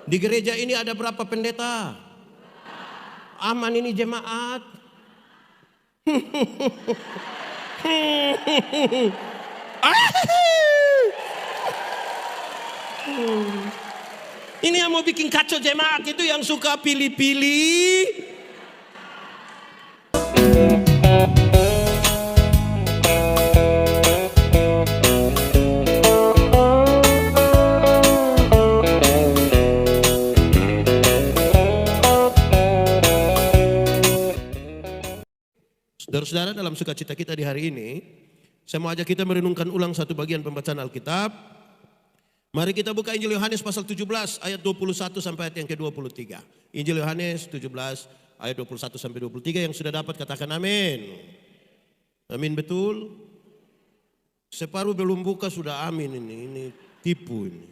Di gereja ini ada berapa pendeta? Aman ini jemaat. Ini yang mau bikin kacau jemaat itu yang suka pilih-pilih. Saudara-saudara, dalam sukacita kita di hari ini, saya mau ajak kita merenungkan ulang satu bagian pembacaan Alkitab. Mari kita buka Injil Yohanes pasal 17 ayat 21 sampai ayat yang ke-23. Injil Yohanes 17 ayat 21 sampai 23, yang sudah dapat katakan amin. Amin, betul? Separuh belum buka sudah amin ini tipu ini.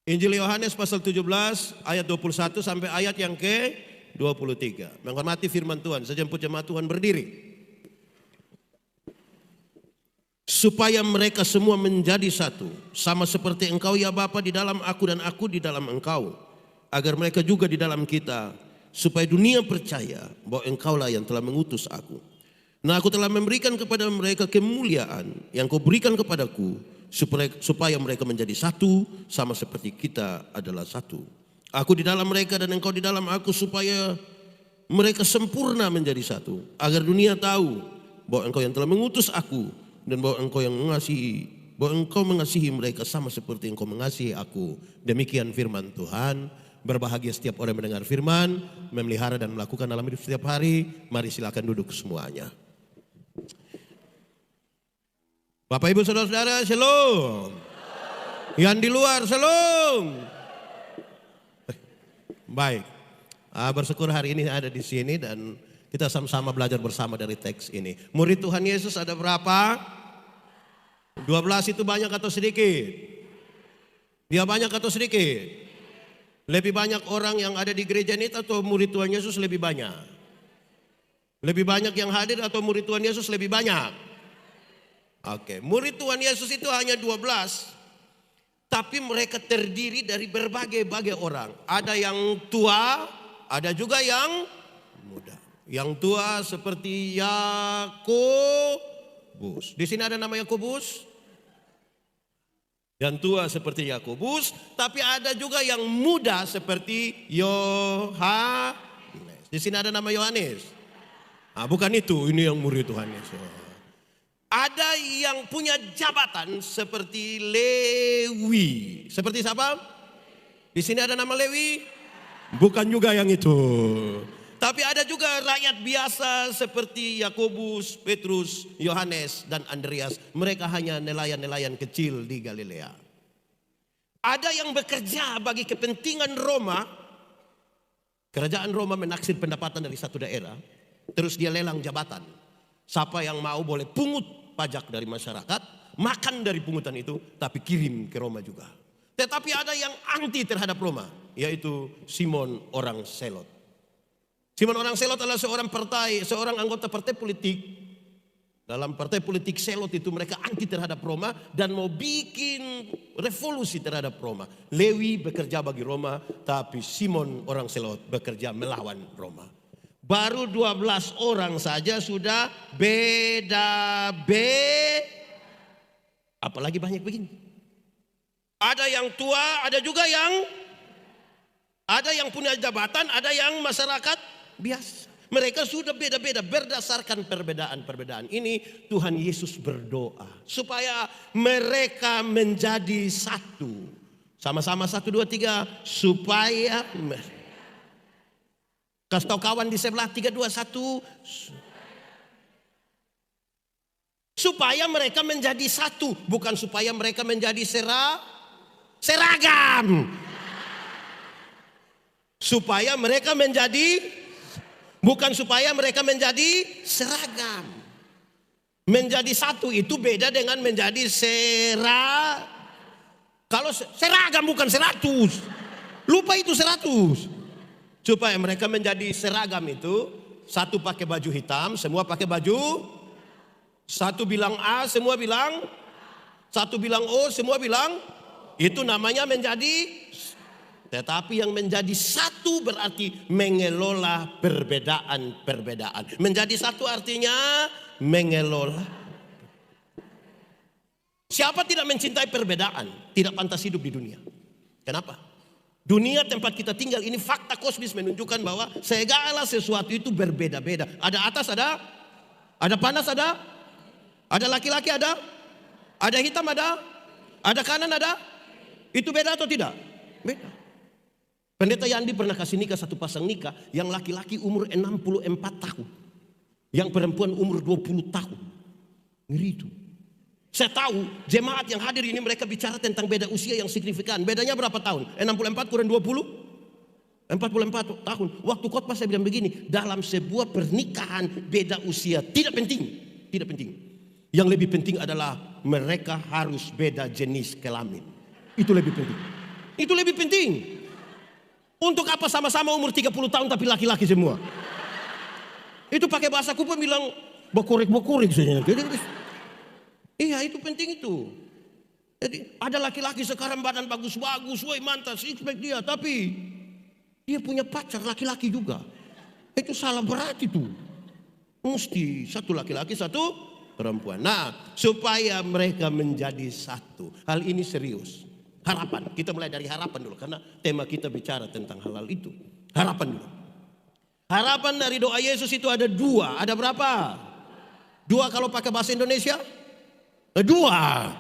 Injil Yohanes pasal 17 ayat 21 sampai ayat yang ke-23. Menghormati firman Tuhan, saya jemput jemaat Tuhan berdiri. Supaya mereka semua menjadi satu, sama seperti engkau ya Bapa di dalam aku dan aku di dalam engkau, agar mereka juga di dalam kita, supaya dunia percaya bahwa engkaulah yang telah mengutus aku. Nah, aku telah memberikan kepada mereka kemuliaan yang kau berikan kepadaku, supaya mereka menjadi satu, sama seperti kita adalah satu. Aku di dalam mereka dan engkau di dalam aku, supaya mereka sempurna menjadi satu, agar dunia tahu bahwa engkau yang telah mengutus aku, dan bahwa engkau mengasihi mereka sama seperti engkau mengasihi aku. Demikian firman Tuhan. Berbahagia setiap orang yang mendengar firman, memelihara dan melakukan dalam hidup setiap hari. Mari silakan duduk semuanya. Bapak Ibu Saudara-saudara, shalom. Yang di luar, shalom. Baik. Bersyukur hari ini ada di sini dan kita sama-sama belajar bersama dari teks ini. Murid Tuhan Yesus ada berapa? 12 itu banyak atau sedikit? Dia banyak atau sedikit? Lebih banyak orang yang ada di gereja ini atau murid Tuhan Yesus lebih banyak? Lebih banyak yang hadir atau murid Tuhan Yesus lebih banyak? Oke, murid Tuhan Yesus itu hanya 12. Tapi mereka terdiri dari berbagai-bagai orang. Ada yang tua, ada juga yang muda. Yang tua seperti Yakobus. Di sini ada nama Yakobus. Yang tua seperti Yakobus, tapi ada juga yang muda seperti Yohanes. Di sini ada nama Yohanes. Bukan itu, ini yang murid Tuhan Yesus. Ada yang punya jabatan seperti Lewi. Seperti siapa? Di sini ada nama Lewi? Bukan juga yang itu. Tapi ada juga rakyat biasa seperti Yakobus, Petrus, Yohanes, dan Andreas. Mereka hanya nelayan-nelayan kecil di Galilea. Ada yang bekerja bagi kepentingan Roma. Kerajaan Roma menaksir pendapatan dari satu daerah. Terus dia lelang jabatan. Siapa yang mau boleh pungut pajak dari masyarakat, makan dari pungutan itu, tapi kirim ke Roma juga. Tetapi ada yang anti terhadap Roma, yaitu Simon orang Selot. Simon orang Selot adalah seorang anggota partai politik. Dalam partai politik Selot itu mereka anti terhadap Roma dan mau bikin revolusi terhadap Roma. Lewi bekerja bagi Roma, tapi Simon orang Selot bekerja melawan Roma. Baru 12 orang saja sudah beda. Apalagi banyak begini. Ada yang tua, ada juga yang punya jabatan, ada yang masyarakat biasa. Mereka sudah beda-beda. Berdasarkan perbedaan-perbedaan ini, Tuhan Yesus berdoa supaya mereka menjadi satu. Sama-sama 1, 2, 3. Supaya kasih tahu kawan di sebelah, 3, 2, 1. Supaya mereka menjadi satu. Bukan supaya mereka menjadi seragam. Supaya mereka menjadi, bukan supaya mereka menjadi seragam. Menjadi satu itu beda dengan menjadi Kalau seragam bukan 100. Lupa itu 100. Supaya mereka menjadi seragam itu, satu pakai baju hitam, semua pakai baju. Satu bilang A, semua bilang. Satu bilang O, semua bilang. Itu namanya menjadi. Tetapi yang menjadi satu berarti mengelola perbedaan-perbedaan. Menjadi satu artinya mengelola. Siapa tidak mencintai perbedaan, tidak pantas hidup di dunia. Kenapa? Dunia tempat kita tinggal ini, fakta kosmis menunjukkan bahwa segala sesuatu itu berbeda-beda. Ada atas, ada panas, ada laki-laki, ada hitam, ada kanan, ada. Itu beda atau tidak? Beda. Pendeta Yandi pernah kasih nikah satu pasang nikah, yang laki-laki umur 64 tahun, yang perempuan umur 20 tahun. Ngeri itu. Saya tahu jemaat yang hadir ini mereka bicara tentang beda usia yang signifikan. Bedanya berapa tahun? 64 kurang 20? 44 tahun. Waktu khotbah saya bilang begini, dalam sebuah pernikahan beda usia tidak penting. Tidak penting. Yang lebih penting adalah mereka harus beda jenis kelamin. Itu lebih penting. Itu lebih penting. Untuk apa sama-sama umur 30 tahun tapi laki-laki semua? Itu pakai bahasa Kupa bilang bokorek-bokorek saja. Iya, itu penting itu. Jadi ada laki-laki sekarang badan bagus-bagus, woi mantap, expect dia, tapi dia punya pacar laki-laki juga. Itu salah berat itu. Mesti satu laki-laki, satu perempuan. Nah, supaya mereka menjadi satu. Hal ini serius. Harapan, kita mulai dari harapan dulu karena tema kita bicara tentang hal itu. Harapan dulu. Harapan dari doa Yesus itu ada dua. Ada berapa? Dua kalau pakai bahasa Indonesia? Dua.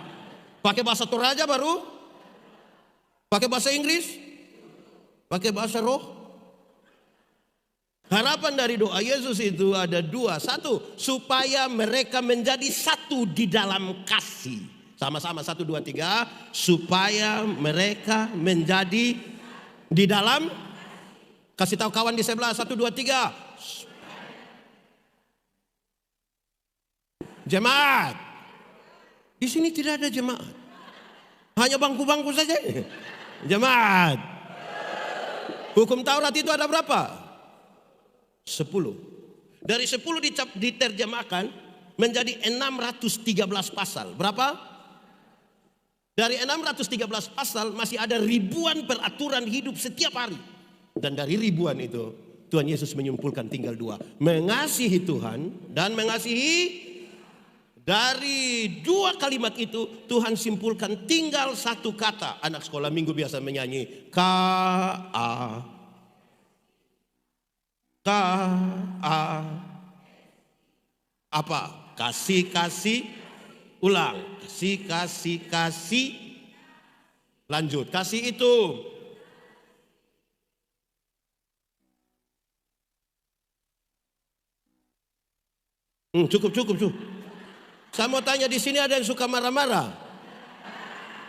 Pakai bahasa Toraja baru? Pakai bahasa Inggris? Pakai bahasa roh? Harapan dari doa Yesus itu ada dua. Satu, supaya mereka menjadi satu di dalam kasih. Sama-sama 1, 2, 3. Supaya mereka menjadi di dalam. Kasih tahu kawan di sebelah. 1, 2, 3. Jemaat. Di sini tidak ada jemaat. Hanya bangku-bangku saja. Jemaat. Hukum Taurat itu ada berapa? 10. Dari 10 diterjemahkan menjadi 613 pasal. Berapa? Dari 613 pasal masih ada ribuan peraturan hidup setiap hari. Dan dari ribuan itu Tuhan Yesus menyimpulkan tinggal dua. Mengasihi Tuhan dan mengasihi. Dari dua kalimat itu Tuhan simpulkan tinggal satu kata. Anak sekolah minggu biasa menyanyi K-A. Apa? Kasih. Ulang. Kasih. Lanjut. Kasih itu. Cukup. Saya mau tanya, di sini ada yang suka marah-marah?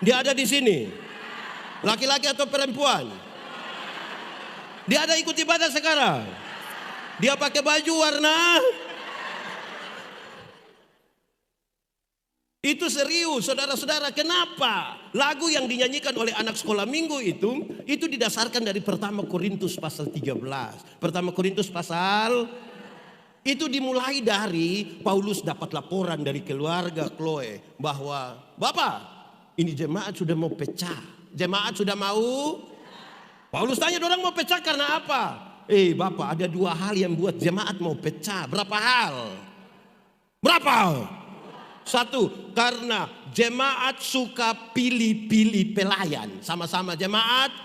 Dia ada di sini. Laki-laki atau perempuan? Dia ada ikut ibadah sekarang? Dia pakai baju warna? Itu serius, saudara-saudara. Kenapa? Lagu yang dinyanyikan oleh anak sekolah minggu itu didasarkan dari Pertama Korintus pasal 13. Pertama Korintus pasal itu dimulai dari Paulus dapat laporan dari keluarga Chloe bahwa Bapak, ini jemaat sudah mau pecah. Jemaat sudah mau. Paulus tanya, orang mau pecah karena apa? Bapak, ada dua hal yang buat jemaat mau pecah. Berapa hal? Berapa? Satu, karena jemaat suka pilih-pilih pelayan. Sama-sama jemaat.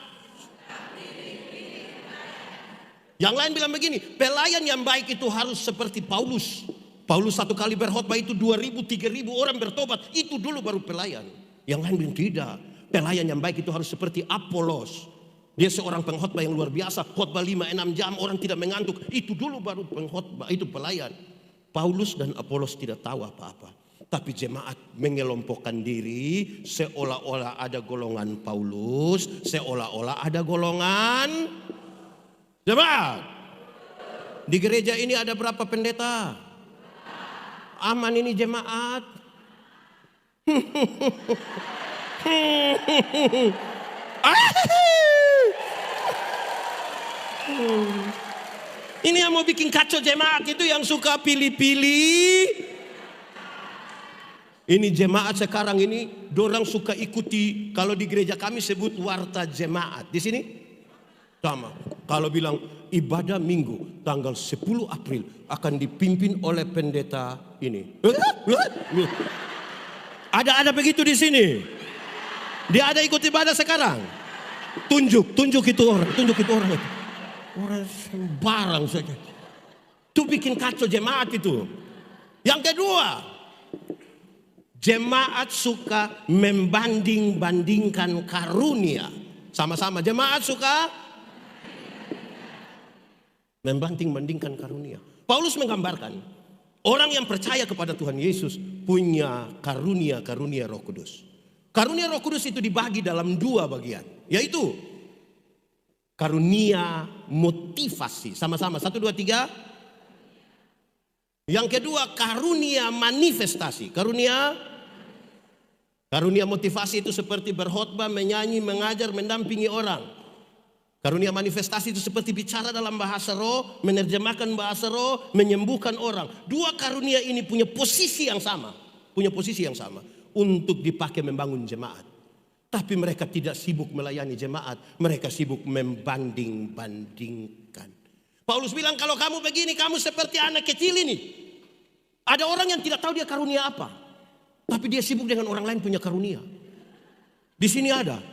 Yang lain bilang begini, pelayan yang baik itu harus seperti Paulus. Paulus satu kali berkhotbah itu 2.000, 3.000 orang bertobat. Itu dulu baru pelayan. Yang lain bilang tidak. Pelayan yang baik itu harus seperti Apolos. Dia seorang pengkhotbah yang luar biasa. Khotbah 5-6 jam orang tidak mengantuk. Itu dulu baru pengkhotbah, itu pelayan. Paulus dan Apolos tidak tahu apa-apa. Tapi jemaat mengelompokkan diri seolah-olah ada golongan Paulus, seolah-olah ada golongan jemaat. Di gereja ini ada berapa pendeta? Aman ini jemaat. Ini yang mau bikin kacau jemaat itu yang suka pilih-pilih. Ini jemaat sekarang ini dorang suka ikuti, kalau di gereja kami sebut warta jemaat. Di sini Sama. Kalau bilang ibadah minggu tanggal 10 April akan dipimpin oleh pendeta ini. Ada begitu di sini. Dia ada ikut ibadah sekarang. Tunjuk itu orang. Orang sembarang saja. Itu bikin kacau jemaat itu. Yang kedua, jemaat suka membanding-bandingkan karunia. Sama-sama jemaat suka membanding-bandingkan karunia. Paulus menggambarkan orang yang percaya kepada Tuhan Yesus punya karunia-karunia Roh Kudus. Karunia Roh Kudus itu dibagi dalam 2 bagian, yaitu karunia motivasi. Sama-sama 1, 2, 3. Yang kedua karunia manifestasi. Karunia motivasi itu seperti berkhotbah, menyanyi, mengajar, mendampingi orang. Karunia manifestasi itu seperti bicara dalam bahasa roh, menerjemahkan bahasa roh, menyembuhkan orang. 2 karunia ini punya posisi yang sama. Untuk dipakai membangun jemaat. Tapi mereka tidak sibuk melayani jemaat. Mereka sibuk membanding-bandingkan. Paulus bilang kalau kamu begini, kamu seperti anak kecil ini. Ada orang yang tidak tahu dia karunia apa. Tapi dia sibuk dengan orang lain punya karunia. Di sini ada.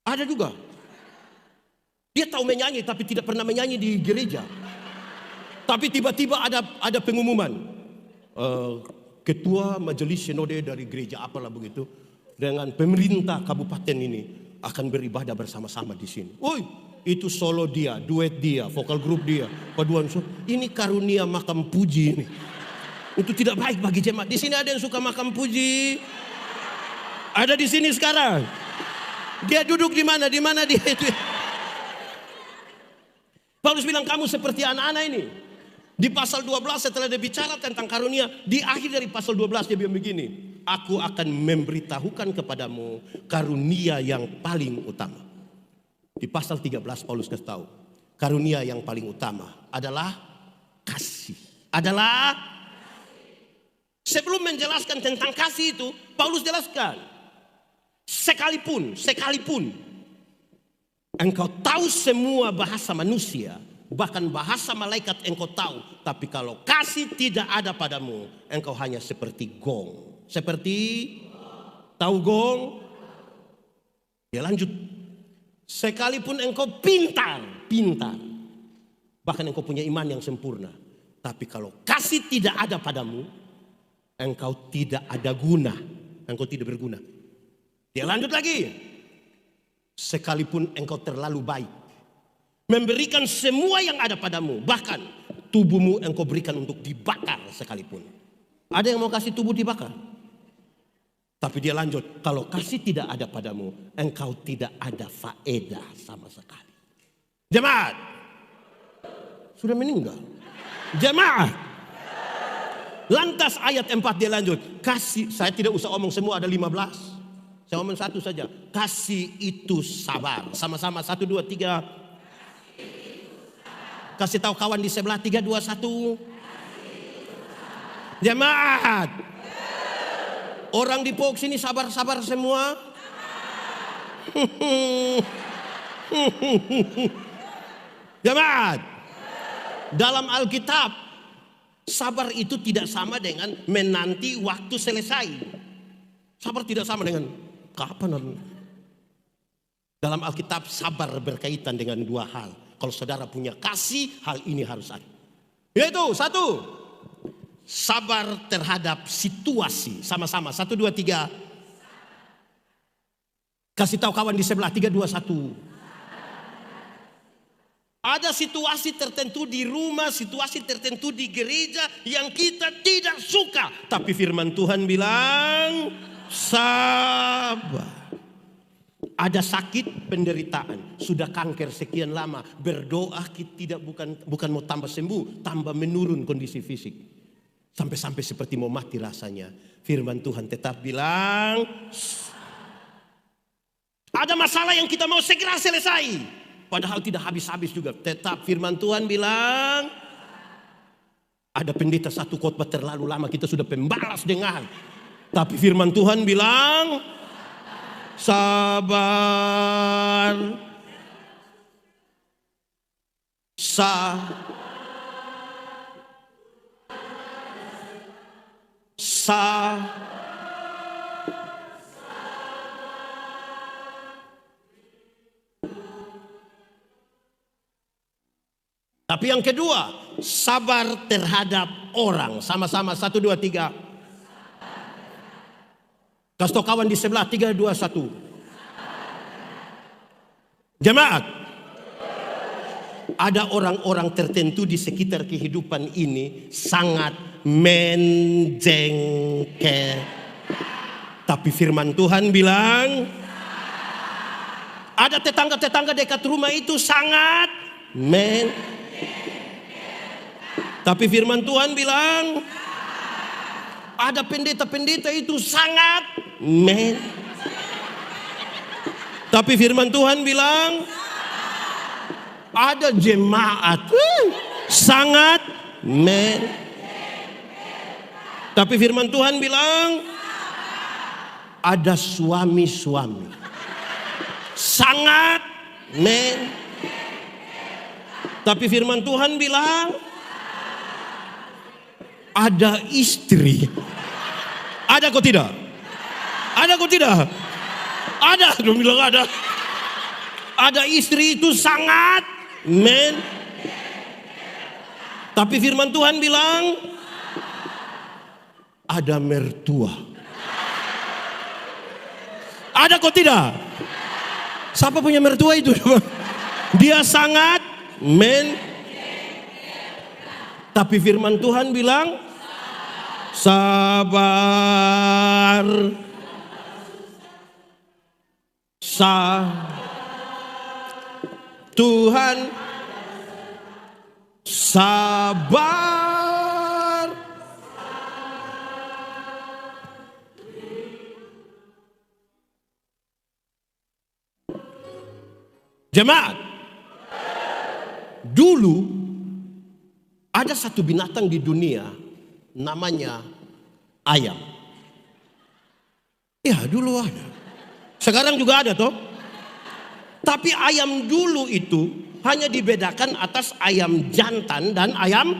Ada juga. Dia tahu menyanyi tapi tidak pernah menyanyi di gereja. Tapi tiba-tiba ada pengumuman. Ketua majelis sinode dari gereja apalah begitu. Dengan pemerintah kabupaten ini akan beribadah bersama-sama di sini. Itu solo dia, duet dia, vokal grup dia, paduan suara. Ini karunia makam puji ini. Itu tidak baik bagi jemaat. Di sini ada yang suka makam puji. Ada di sini sekarang. Dia duduk di mana? Di mana dia itu? Paulus bilang kamu seperti anak-anak ini. Di pasal 12 setelah dia bicara tentang karunia, di akhir dari pasal 12 dia bilang begini. Aku akan memberitahukan kepadamu karunia yang paling utama. Di pasal 13 Paulus kasih tahu. Karunia yang paling utama adalah kasih. Sebelum menjelaskan tentang kasih itu, Paulus jelaskan. Sekalipun engkau tahu semua bahasa manusia, bahkan bahasa malaikat engkau tahu, tapi kalau kasih tidak ada padamu, engkau hanya seperti gong. Tahu gong? Dia lanjut. Sekalipun engkau pintar, bahkan engkau punya iman yang sempurna, tapi kalau kasih tidak ada padamu, engkau tidak ada guna, engkau tidak berguna. Dia lanjut lagi. Sekalipun engkau terlalu baik, memberikan semua yang ada padamu, bahkan tubuhmu engkau berikan untuk dibakar sekalipun. Ada yang mau kasih tubuh dibakar? Tapi dia lanjut, kalau kasih tidak ada padamu, engkau tidak ada faedah sama sekali. Jemaat, sudah meninggal. Jemaat. Lantas ayat 4 dia lanjut, kasih, saya tidak usah omong semua, ada 15. Saya omong satu saja, kasih itu sabar. Sama-sama 1, 2, 3. Kasih tahu kawan di sebelah, 3, 2, 1. Jemaat. Orang di Pok sini sabar-sabar semua. Jemaat. Dalam Alkitab, sabar itu tidak sama dengan menanti waktu selesai. Sabar tidak sama dengan kapan. Dalam Alkitab sabar berkaitan dengan 2 hal. Kalau saudara punya kasih, hal ini harus ada. Yaitu 1. Sabar terhadap situasi. Sama-sama 1, 2, 3. Kasih tahu kawan di sebelah, 3, 2, 1. Ada situasi tertentu di rumah, situasi tertentu di gereja yang kita tidak suka. Tapi firman Tuhan bilang sabar. Ada sakit, penderitaan, sudah kanker sekian lama, berdoa kita bukan mau tambah sembuh, tambah menurun kondisi fisik. Sampai-sampai seperti mau mati rasanya. Firman Tuhan tetap bilang, ada masalah yang kita mau segera selesai, padahal tidak habis-habis juga. Tetap firman Tuhan bilang, ada pendeta satu khotbah terlalu lama, kita sudah pembalas dengan. Tapi firman Tuhan bilang, sabar. sa, sa, tapi yang kedua, sabar terhadap orang. Sama-sama, 1, 2, 3. Kasih tau kawan di sebelah, 3, 2, 1. Jemaat, ada orang-orang tertentu di sekitar kehidupan ini sangat menjengkel. Tapi firman Tuhan bilang, ada tetangga-tetangga dekat rumah itu sangat tapi firman Tuhan bilang, ada pendeta-pendeta itu sangat tapi firman Tuhan bilang, ada jemaat sangat tapi firman Tuhan bilang, ada suami-suami sangat tapi firman Tuhan bilang, ada istri. Ada kok tidak? Ada kok tidak? Ada, dong bilang ada. Ada istri itu sangat tapi firman Tuhan bilang, ada mertua. Ada kok tidak? Siapa punya mertua itu? Dia sangat tapi firman Tuhan bilang, sabar. Tuhan sabar. Jemaat, dulu ada satu binatang di dunia namanya ayam. Ya, dulu ada. Sekarang juga ada toh. Tapi ayam dulu itu hanya dibedakan atas ayam jantan dan ayam.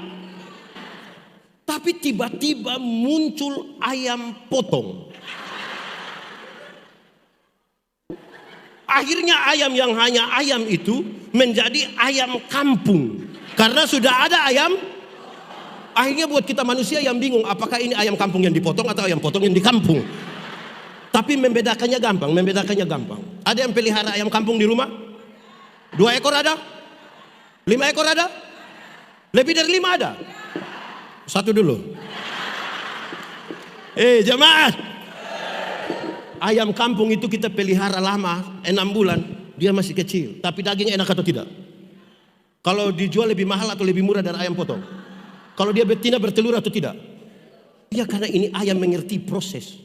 Tapi tiba-tiba muncul ayam potong. Akhirnya ayam yang hanya ayam itu menjadi ayam kampung. Karena sudah ada ayam. Akhirnya buat kita manusia yang bingung, apakah ini ayam kampung yang dipotong atau ayam potong yang di kampung. Tapi membedakannya gampang. Ada yang pelihara ayam kampung di rumah? 2 ekor ada? 5 ekor ada? Lebih dari 5 ada? 1 dulu. Jemaat, ayam kampung itu kita pelihara lama, 6 bulan, dia masih kecil. Tapi daging enak atau tidak? Kalau dijual lebih mahal atau lebih murah dari ayam potong? Kalau dia betina bertelur atau tidak? Ya, karena ini ayam mengerti proses.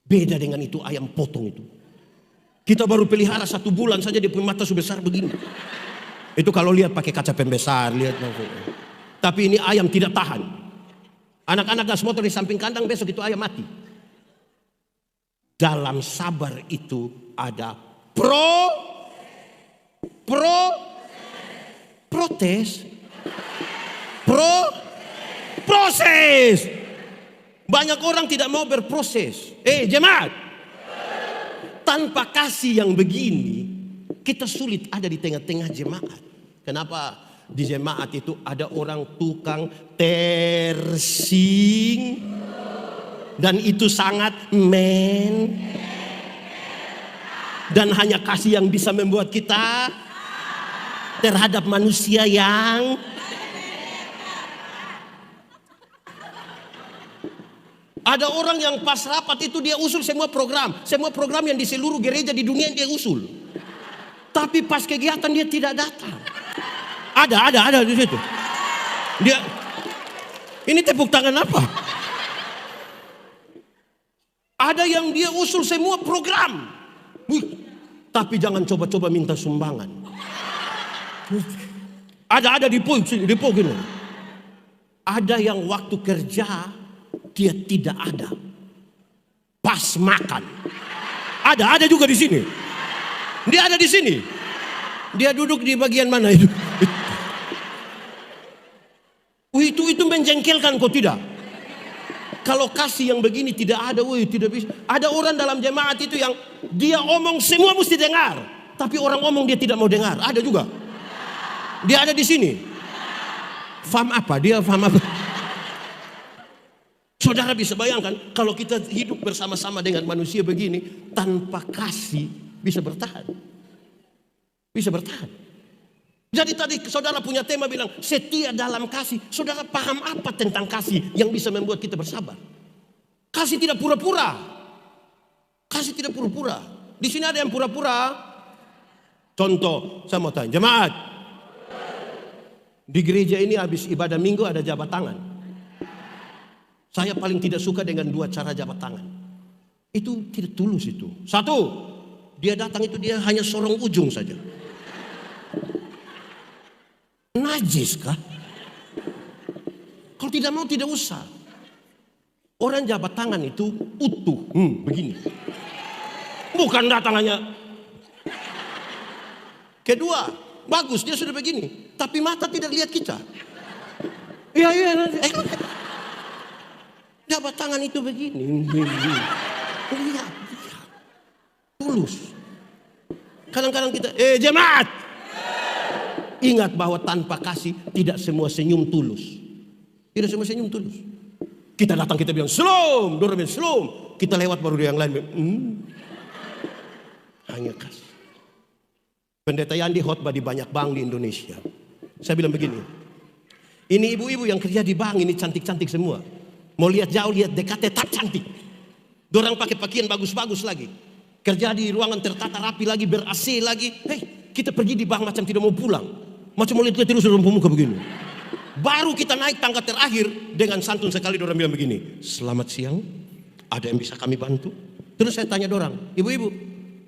Beda dengan itu ayam potong itu. Kita baru pelihara 1 bulan saja dia punya mata sebesar begini. Itu kalau lihat pakai kaca pembesar, lihat. Tapi ini ayam tidak tahan. Anak-anak gas motor di samping kandang, besok itu ayam mati. Dalam sabar itu ada proses. Banyak orang tidak mau berproses. Jemaat, tanpa kasih yang begini, kita sulit ada di tengah-tengah jemaat. Kenapa? Di jemaat itu ada orang tukang tersing. Dan itu sangat dan hanya kasih yang bisa membuat kita terhadap manusia yang ada orang yang pas rapat itu dia usul semua program yang di seluruh gereja di dunia dia usul. Tapi pas kegiatan dia tidak datang. Ada di situ. Dia ini tepuk tangan apa? Ada yang dia usul semua program. Tapi jangan coba-coba minta sumbangan. Ada di gini. Ada yang waktu kerja dia tidak ada. Pas makan. Ada juga di sini. Dia ada di sini. Dia duduk di bagian mana itu? menjengkelkan kok tidak? Kalau kasih yang begini tidak ada, woi tidak bisa. Ada orang dalam jemaat itu yang dia omong semua mesti dengar, tapi orang omong dia tidak mau dengar. Ada juga. Dia ada di sini. Faham apa? Dia faham apa? Saudara bisa bayangkan kalau kita hidup bersama-sama dengan manusia begini tanpa kasih bisa bertahan. Bisa bertahan. Jadi tadi saudara punya tema bilang setia dalam kasih. Saudara paham apa tentang kasih yang bisa membuat kita bersabar? Kasih tidak pura-pura. Kasih tidak pura-pura. Di sini ada yang pura-pura. Contoh, saya mau tanya, jemaat. Di gereja ini habis ibadah minggu ada jabat tangan. Saya paling tidak suka dengan dua cara jabat tangan. Itu tidak tulus itu. Satu, dia datang itu dia hanya sorong ujung saja. Najis kah? Kalau tidak mau tidak usah. Orang jabat tangan itu utuh, begini. Bukan datang hanya. Kedua, bagus dia sudah begini, tapi mata tidak lihat kita. Iya. Jabat tangan itu begini. Lihat. Tulus. Kadang-kadang kita, jemaat. Ingat bahwa tanpa kasih tidak semua senyum tulus. Tidak semua senyum tulus. Kita datang kita bilang shalom, dorang bilang shalom. Kita lewat baru yang lain bilang, hanya kasih. Pendeta Yandi khotbah di banyak bank di Indonesia. Saya bilang begini, ini ibu-ibu yang kerja di bank ini cantik-cantik semua. Mau lihat jauh lihat dekat tetap cantik. Dorang pakai pakaian bagus-bagus lagi. Kerja di ruangan tertata rapi lagi, ber-AC lagi. Kita pergi di bank macam tidak mau pulang. Macam mau lihat terus dalam muka begini. Baru kita naik tangga terakhir dengan santun sekali dorang bilang begini, selamat siang, ada yang bisa kami bantu? Terus saya tanya dorang, ibu-ibu,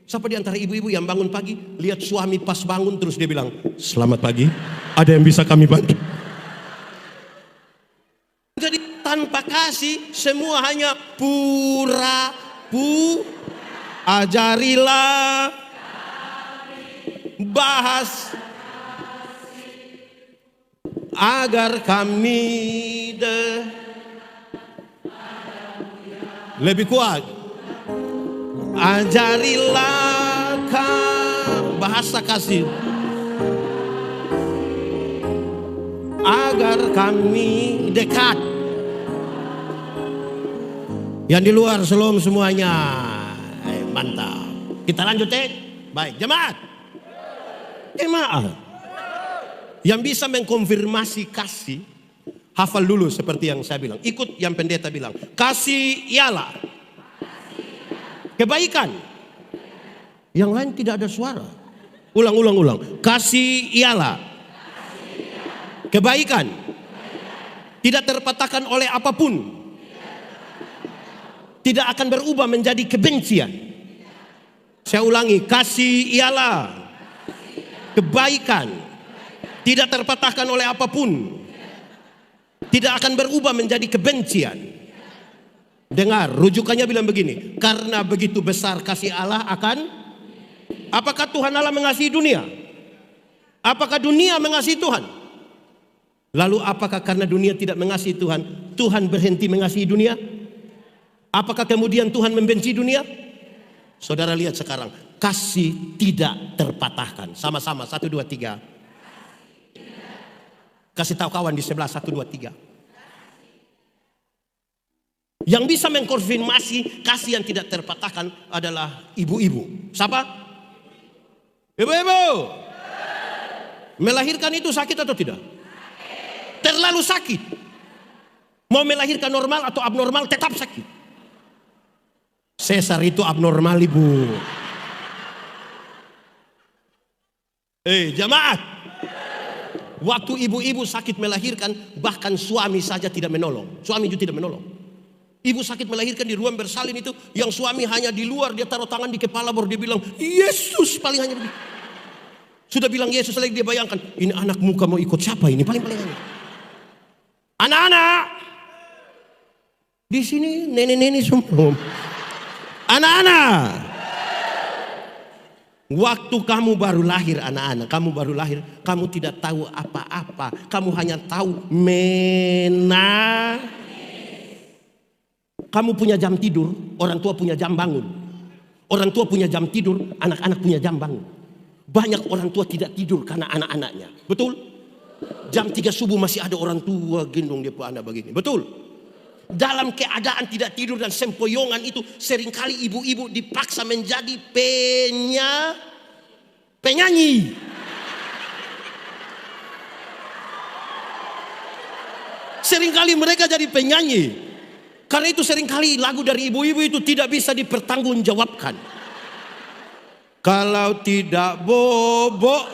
siapa di antara ibu-ibu yang bangun pagi lihat suami pas bangun terus dia bilang, selamat pagi, ada yang bisa kami bantu? Jadi tanpa kasih semua hanya ajarilah bahas agar kami lebih kuat. Ajarilah bahasa kasih agar kami dekat. Yang di luar shalom semuanya. Mantap. Kita lanjut baik jemaat. Yang bisa mengkonfirmasi kasih, hafal dulu seperti yang saya bilang. Ikut yang pendeta bilang. Kasih ialah kebaikan. Yang lain tidak ada suara. Ulang. Kasih ialah kebaikan. Tidak terpatahkan oleh apapun. Tidak akan berubah menjadi kebencian. Saya ulangi. Kasih ialah kebaikan. Tidak terpatahkan oleh apapun. Tidak akan berubah menjadi kebencian. Dengar, rujukannya bilang begini. Karena begitu besar kasih Allah akan. Apakah Tuhan Allah mengasihi dunia? Apakah dunia mengasihi Tuhan? Lalu apakah karena dunia tidak mengasihi Tuhan, Tuhan berhenti mengasihi dunia? Apakah kemudian Tuhan membenci dunia? Saudara lihat sekarang. Kasih tidak terpatahkan. Sama-sama, 1, 2, 3. Kasih tahu kawan di sebelah 1, 2, 3. Yang bisa mengkonfirmasi kasih yang tidak terpatahkan adalah ibu-ibu. Siapa? Ibu-ibu. Melahirkan itu sakit atau tidak? Terlalu sakit. Mau melahirkan normal atau abnormal tetap sakit. Sesar itu abnormal ibu. Jamaat. Waktu ibu-ibu sakit melahirkan, bahkan suami saja tidak menolong. Suami juga tidak menolong. Ibu sakit melahirkan di ruang bersalin itu, yang suami hanya di luar, dia taruh tangan di kepala baru dia bilang, Yesus, paling hanya begitu. Sudah bilang Yesus lagi dia bayangkan, ini anak muka mau ikut siapa ini? Paling-paling hanya. Anak-anak, di sini nenek-nenek semua. Anak-anak, Waktu kamu baru lahir anak-anak, kamu baru lahir, kamu tidak tahu apa-apa. Kamu hanya tahu Kamu punya jam tidur, orang tua punya jam bangun. Orang tua punya jam tidur, anak-anak punya jam bangun. Banyak orang tua tidak tidur karena anak-anaknya. Betul? Jam 3 subuh masih ada orang tua gendong dia anak begini. Betul? Dalam keadaan tidak tidur dan sempoyongan itu, seringkali ibu-ibu dipaksa menjadi penyanyi. Seringkali mereka jadi penyanyi. Karena itu seringkali lagu dari ibu-ibu itu tidak bisa dipertanggungjawabkan. Kalau tidak bobo.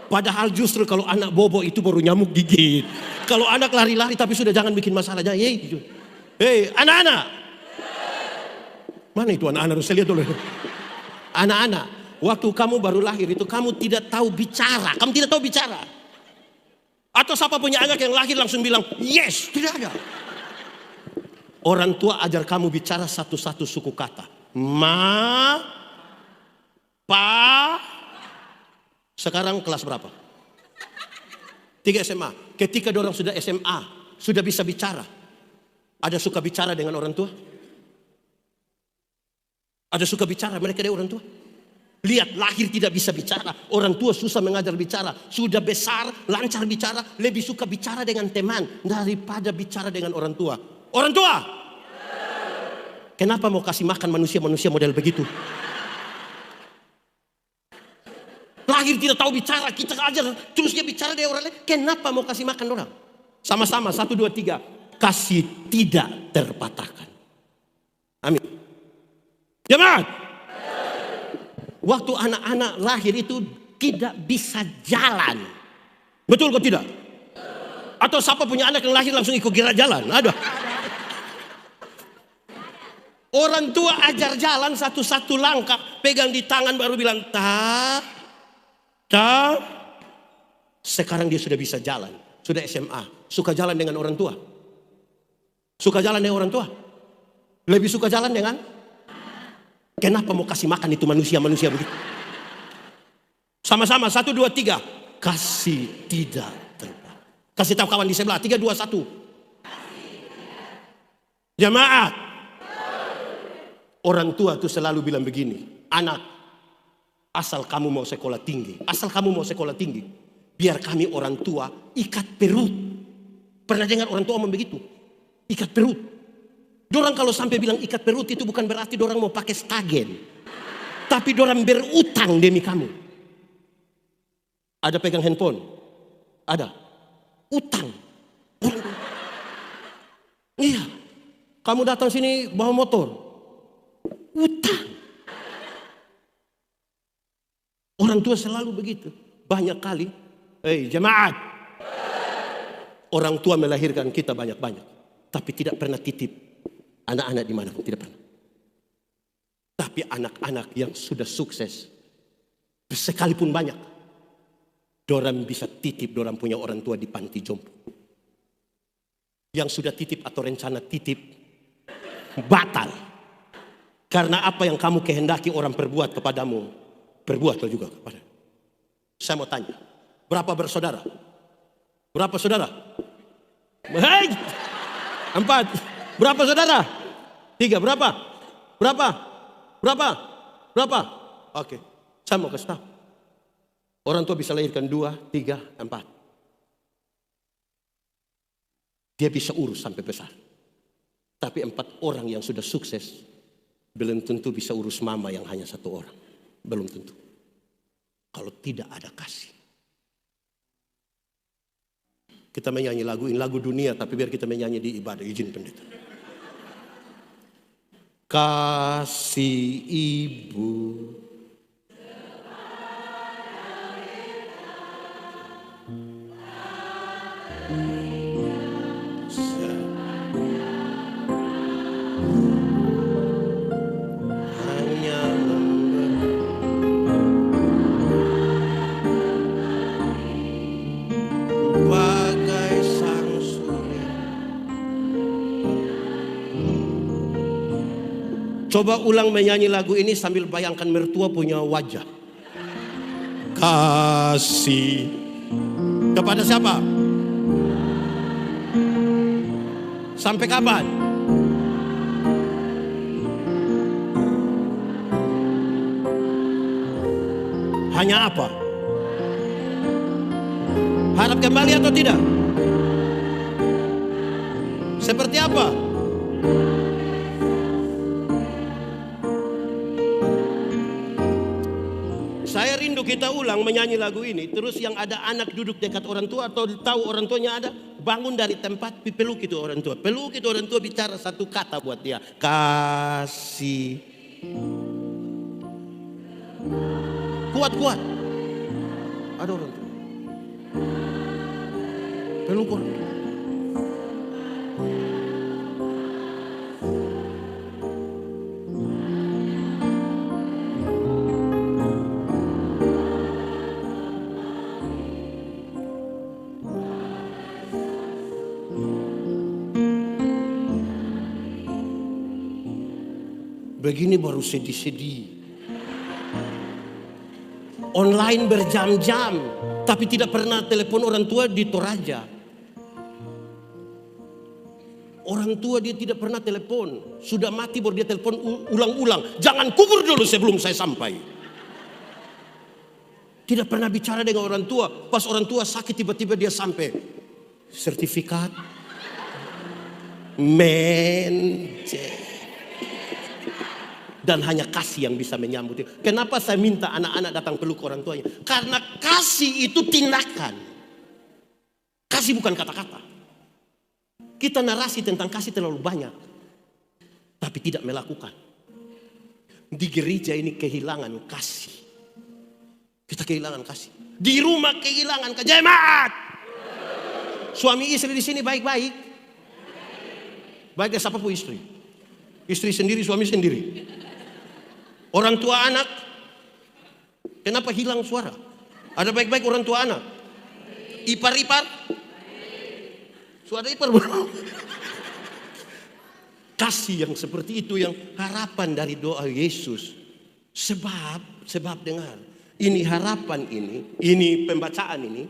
Padahal justru kalau anak bobo itu baru nyamuk gigit. Kalau anak lari-lari tapi sudah jangan bikin masalah. Hei anak-anak. Mana itu anak-anak? Saya lihat dulu. Anak-anak, waktu kamu baru lahir itu kamu tidak tahu bicara. Kamu tidak tahu bicara. Atau siapa punya anak yang lahir langsung bilang yes, tidak ada. Orang tua ajar kamu bicara satu-satu suku kata. Ma, pa. Sekarang kelas berapa? 3 SMA. Ketika orang sudah SMA, sudah bisa bicara. Ada suka bicara dengan orang tua? Ada suka bicara mereka dengan orang tua? Lihat, lahir tidak bisa bicara. Orang tua susah mengajar bicara. Sudah besar, lancar bicara. Lebih suka bicara dengan teman daripada bicara dengan orang tua. Orang tua! Kenapa mau kasih makan manusia-manusia model begitu? Lahir tidak tahu bicara, kita ajar terus dia bicara dengan orang lain. Kenapa mau kasih makan orang? Sama-sama, 1, 2, 3. Kasih tidak terpatahkan. Amin. Jemaat. Waktu anak-anak lahir itu tidak bisa jalan. Betul kok tidak? Atau siapa punya anak yang lahir langsung ikut gerak jalan? Ada. Orang tua ajar jalan satu-satu langkah, pegang di tangan baru bilang sekarang dia sudah bisa jalan, sudah SMA, suka jalan dengan orang tua. Suka jalan dengan orang tua. Lebih suka jalan dengan. Kenapa mau kasih makan itu manusia-manusia begitu? Sama-sama 1, 2, 3. Kasih tidak terbatas. Kasih tahu kawan di sebelah. 3, 2, 1. Jemaat. Orang tua itu selalu bilang begini. Anak, asal kamu mau sekolah tinggi. Asal kamu mau sekolah tinggi. Biar kami orang tua ikat perut. Pernah dengar orang tua ngomong begitu? Ikat perut. Dorang kalau sampai bilang ikat perut itu bukan berarti dorang mau pakai stagen. Tapi dorang berutang demi kamu. Ada pegang handphone? Ada. Utang. Iya. Kamu datang sini bawa motor. Utang. Orang tua selalu begitu. Banyak kali. Hei jemaat. Orang tua melahirkan kita banyak-banyak. Tapi tidak pernah titip anak-anak di mana pun, tidak pernah. Tapi anak-anak yang sudah sukses, sekalipun banyak, dorang bisa titip, dorang punya orang tua di panti jompo. Yang sudah titip atau rencana titip, batal. Karena apa yang kamu kehendaki orang perbuat kepadamu, perbuatlah juga kepada. Saya mau tanya, berapa bersaudara? Berapa saudara? Hei, 4. Berapa saudara? 3. Berapa? Berapa? Berapa? Berapa? Oke. Saya mau kasih tahu. Orang tua bisa lahirkan 2, 3, 4. Dia bisa urus sampai besar. Tapi 4 orang yang sudah sukses belum tentu bisa urus mama yang hanya 1 orang. Belum tentu. Kalau tidak ada kasih. Kita menyanyi lagu, ini lagu dunia, tapi biar kita menyanyi di ibadah, izin pendeta. Kasih ibu hanya bagai sang surya. Coba ulang menyanyi lagu ini sambil bayangkan mertua punya wajah. Kasih kepada siapa? Sampai kapan? Hanya apa? Harap kembali atau tidak? Seperti apa? Saya rindu kita ulang menyanyi lagu ini. Terus yang ada anak duduk dekat orang tua atau tahu orang tuanya ada, bangun dari tempat, peluk itu orang tua. Peluk itu orang tua, bicara satu kata buat dia. Kasih. Kuat-kuat. Ada orang tua. Peluk orang tua. Begini baru sedih-sedih. Online berjam-jam, tapi tidak pernah telepon orang tua di Toraja. Orang tua dia tidak pernah telepon. Sudah mati baru dia telepon ulang-ulang. Jangan kubur dulu sebelum saya sampai. Tidak pernah bicara dengan orang tua. Pas orang tua sakit tiba-tiba dia sampai. Sertifikat. Dan hanya kasih yang bisa menyambut itu. Kenapa saya minta anak-anak datang peluk orang tuanya? Karena kasih itu tindakan. Kasih bukan kata-kata. Kita narasi tentang kasih terlalu banyak, tapi tidak melakukan. Di gereja ini kehilangan kasih. Kita kehilangan kasih. Di rumah kehilangan jemaat. Suami istri di sini baik-baik. Baik siapa pun istri. Istri sendiri, suami sendiri. Orang tua anak, kenapa hilang suara? Ada baik-baik orang tua anak. Ipar-ipar, suara ipar bro. Kasih yang seperti itu yang harapan dari doa Yesus. Sebab dengar, ini harapan ini pembacaan ini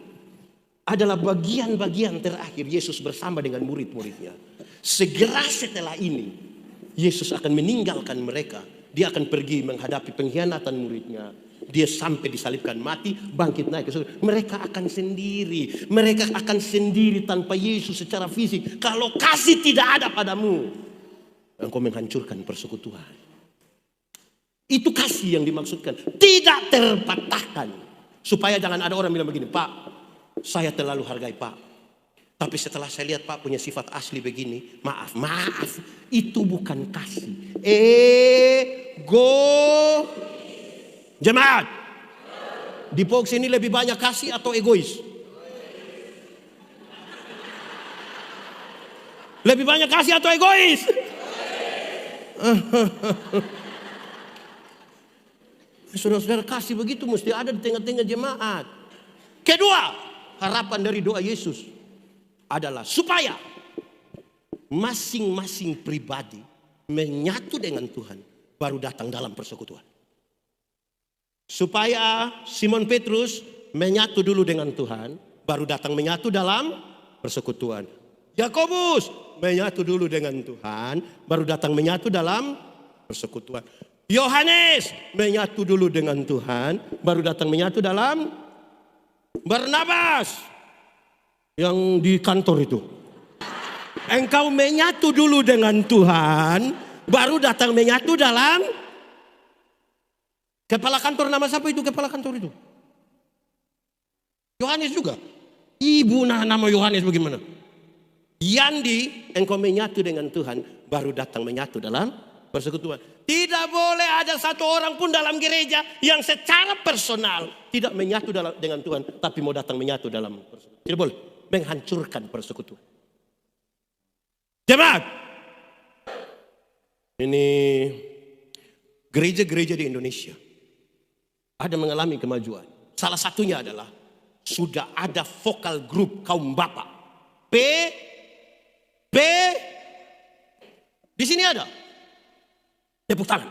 adalah bagian-bagian terakhir Yesus bersama dengan murid-muridnya. Segera setelah ini, Yesus akan meninggalkan mereka. Dia akan pergi menghadapi pengkhianatan muridnya. Dia sampai disalibkan, mati, bangkit naik ke surga. Mereka akan sendiri. Mereka akan sendiri tanpa Yesus secara fisik. Kalau kasih tidak ada padamu, engkau menghancurkan persekutuan. Itu kasih yang dimaksudkan. Tidak terpatahkan. Supaya jangan ada orang bilang begini, Pak, saya terlalu hargai Pak. Tapi setelah saya lihat Pak punya sifat asli begini, maaf. Itu bukan kasih. Ego. Jemaat. Di Pox ini lebih banyak kasih atau egois? Lebih banyak kasih atau egois? Saudara-saudara, kasih begitu mesti ada di tengah-tengah jemaat. Kedua, harapan dari doa Yesus adalah supaya masing-masing pribadi menyatu dengan Tuhan, baru datang dalam persekutuan. Supaya Simon Petrus menyatu dulu dengan Tuhan, baru datang menyatu dalam persekutuan. Yakobus menyatu dulu dengan Tuhan, baru datang menyatu dalam persekutuan. Yohanes menyatu dulu dengan Tuhan, baru datang menyatu dalam. Barnabas yang di kantor itu, engkau menyatu dulu dengan Tuhan, baru datang menyatu dalam. Kepala kantor nama siapa itu? Kepala kantor itu Yohanes juga. Ibu nama Yohanes bagaimana? Yandi, engkau menyatu dengan Tuhan, baru datang menyatu dalam persekutuan. Tidak boleh ada satu orang pun dalam gereja yang secara personal tidak menyatu dengan Tuhan, tapi mau datang menyatu dalam persekutuan. Tidak boleh. Menghancurkan persekutuan. Jemaat, ini gereja-gereja di Indonesia ada mengalami kemajuan. Salah satunya adalah sudah ada vokal grup kaum bapak. P di sini ada. Tepuk tangan.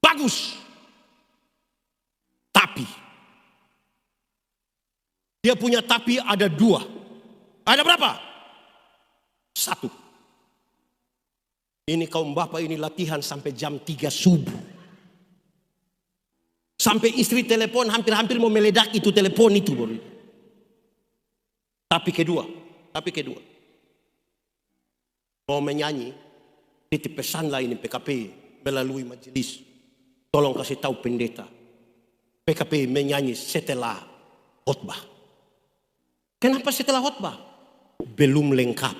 Bagus. Tapi. Dia punya tapi ada 2. Ada berapa? 1. Ini kaum bapak ini latihan sampai jam 3 subuh. Sampai istri telepon hampir-hampir mau meledak itu telepon itu. Tapi kedua. Mau menyanyi, titip pesanlah ini PKP melalui majelis. Tolong kasih tahu pendeta. PKP menyanyi setelah khotbah. Kenapa setelah khotbah? Belum lengkap.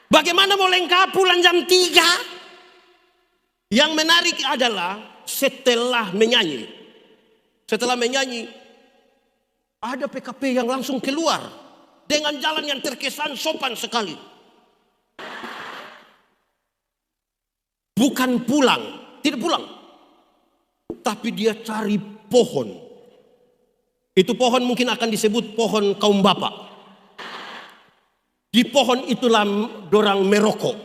Bagaimana mau lengkap pulang jam 3? Yang menarik adalah setelah menyanyi. Setelah menyanyi, ada PKP yang langsung keluar dengan jalan yang terkesan sopan sekali. Bukan pulang, tidak pulang. Tapi dia cari pohon. Itu pohon mungkin akan disebut pohon kaum bapak. Di pohon itulah dorang merokok.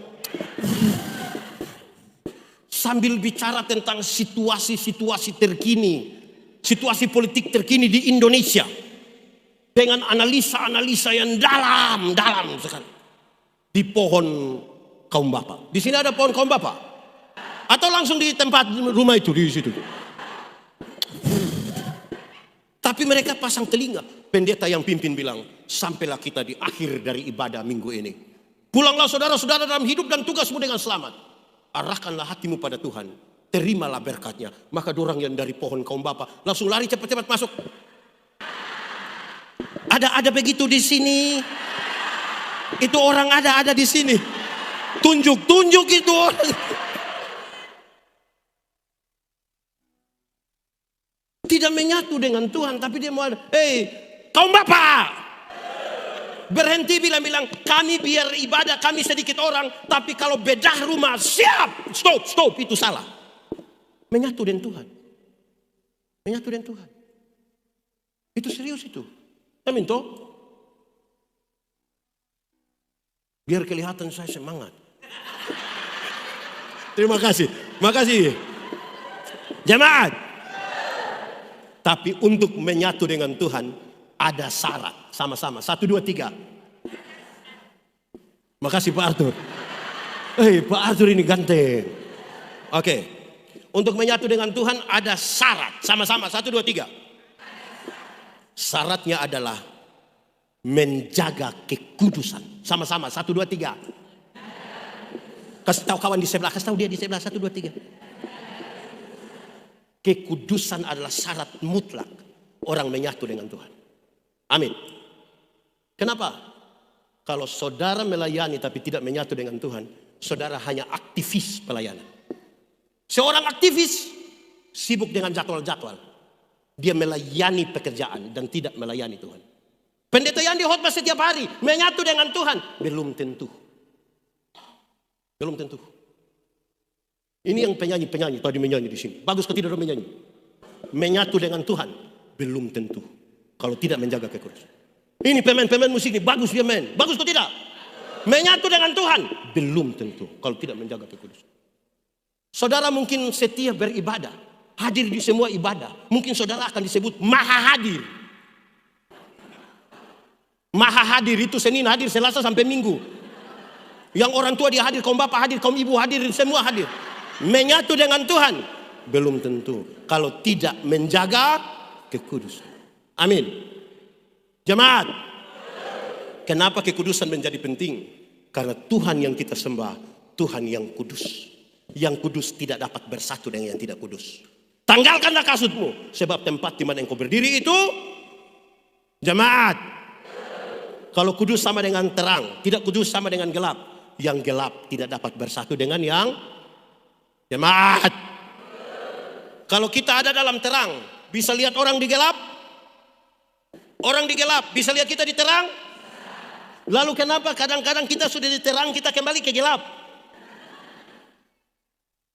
Sambil bicara tentang situasi-situasi terkini. Situasi politik terkini di Indonesia. Dengan analisa-analisa yang dalam sekali. Di pohon kaum bapak. Di sini ada pohon kaum bapak. Atau langsung di tempat rumah itu di situ. Tapi mereka pasang telinga. Pendeta yang pimpin bilang, sampailah kita di akhir dari ibadah minggu ini. Pulanglah saudara-saudara dalam hidup dan tugasmu dengan selamat. Arahkanlah hatimu pada Tuhan. Terimalah berkatnya. Maka dorang yang dari pohon kaum bapak langsung lari cepat-cepat masuk. Ada begitu di sini. Itu orang ada di sini. Tunjuk itu orang. Tidak menyatu dengan Tuhan, tapi dia mau ada. Hei, kaum bapak, berhenti bilang kami biar ibadah kami sedikit orang, tapi kalau bedah rumah siap. Stop, itu salah. Menyatu dengan Tuhan. Menyatu dengan Tuhan. Itu serius itu. Amin toh? Biar kelihatan saya semangat. Terima kasih. Makasih. Jemaat. Tapi untuk menyatu dengan Tuhan ada syarat. Sama-sama. 1, 2, 3. Makasih Pak Arthur. Pak Arthur ini ganteng. Oke. Untuk menyatu dengan Tuhan ada syarat. Sama-sama. 1, 2, 3. Syaratnya adalah menjaga kekudusan. Sama-sama. 1, 2, 3. Kasih tahu kawan di sebelah. Kasih tahu dia di sebelah. 1, 2, 3. Kekudusan adalah syarat mutlak orang menyatu dengan Tuhan. Amin. Kenapa? Kalau saudara melayani tapi tidak menyatu dengan Tuhan, saudara hanya aktivis pelayanan. Seorang aktivis sibuk dengan jadwal-jadwal. Dia melayani pekerjaan dan tidak melayani Tuhan. Pendeta yang dikhotbah setiap hari menyatu dengan Tuhan, belum tentu. Belum tentu. Ini yang penyanyi tadi menyanyi di sini. Bagus kalau tidak menyanyi. Menyatu dengan Tuhan belum tentu kalau tidak menjaga kekudusan. Ini pemain musik ini bagus dia main. Bagus atau tidak? Menyatu dengan Tuhan belum tentu kalau tidak menjaga kekudusan. Saudara mungkin setia beribadah, hadir di semua ibadah. Mungkin saudara akan disebut maha hadir. Maha hadir itu Senin hadir, Selasa sampai Minggu. Yang orang tua dia hadir, kaum bapak hadir, kaum ibu hadir, semua hadir. Menyatu dengan Tuhan belum tentu kalau tidak menjaga kekudusan. Amin. Jemaat, kenapa kekudusan menjadi penting? Karena Tuhan yang kita sembah, Tuhan yang kudus. Yang kudus tidak dapat bersatu dengan yang tidak kudus. Tanggalkanlah kasutmu, sebab tempat di mana engkau berdiri itu, jemaat, kalau kudus sama dengan terang, tidak kudus sama dengan gelap. Yang gelap tidak dapat bersatu dengan yang jemaat. Kalau kita ada dalam terang, bisa lihat orang di gelap? Orang di gelap bisa lihat kita di terang? Lalu kenapa kadang-kadang kita sudah di terang kita kembali ke gelap?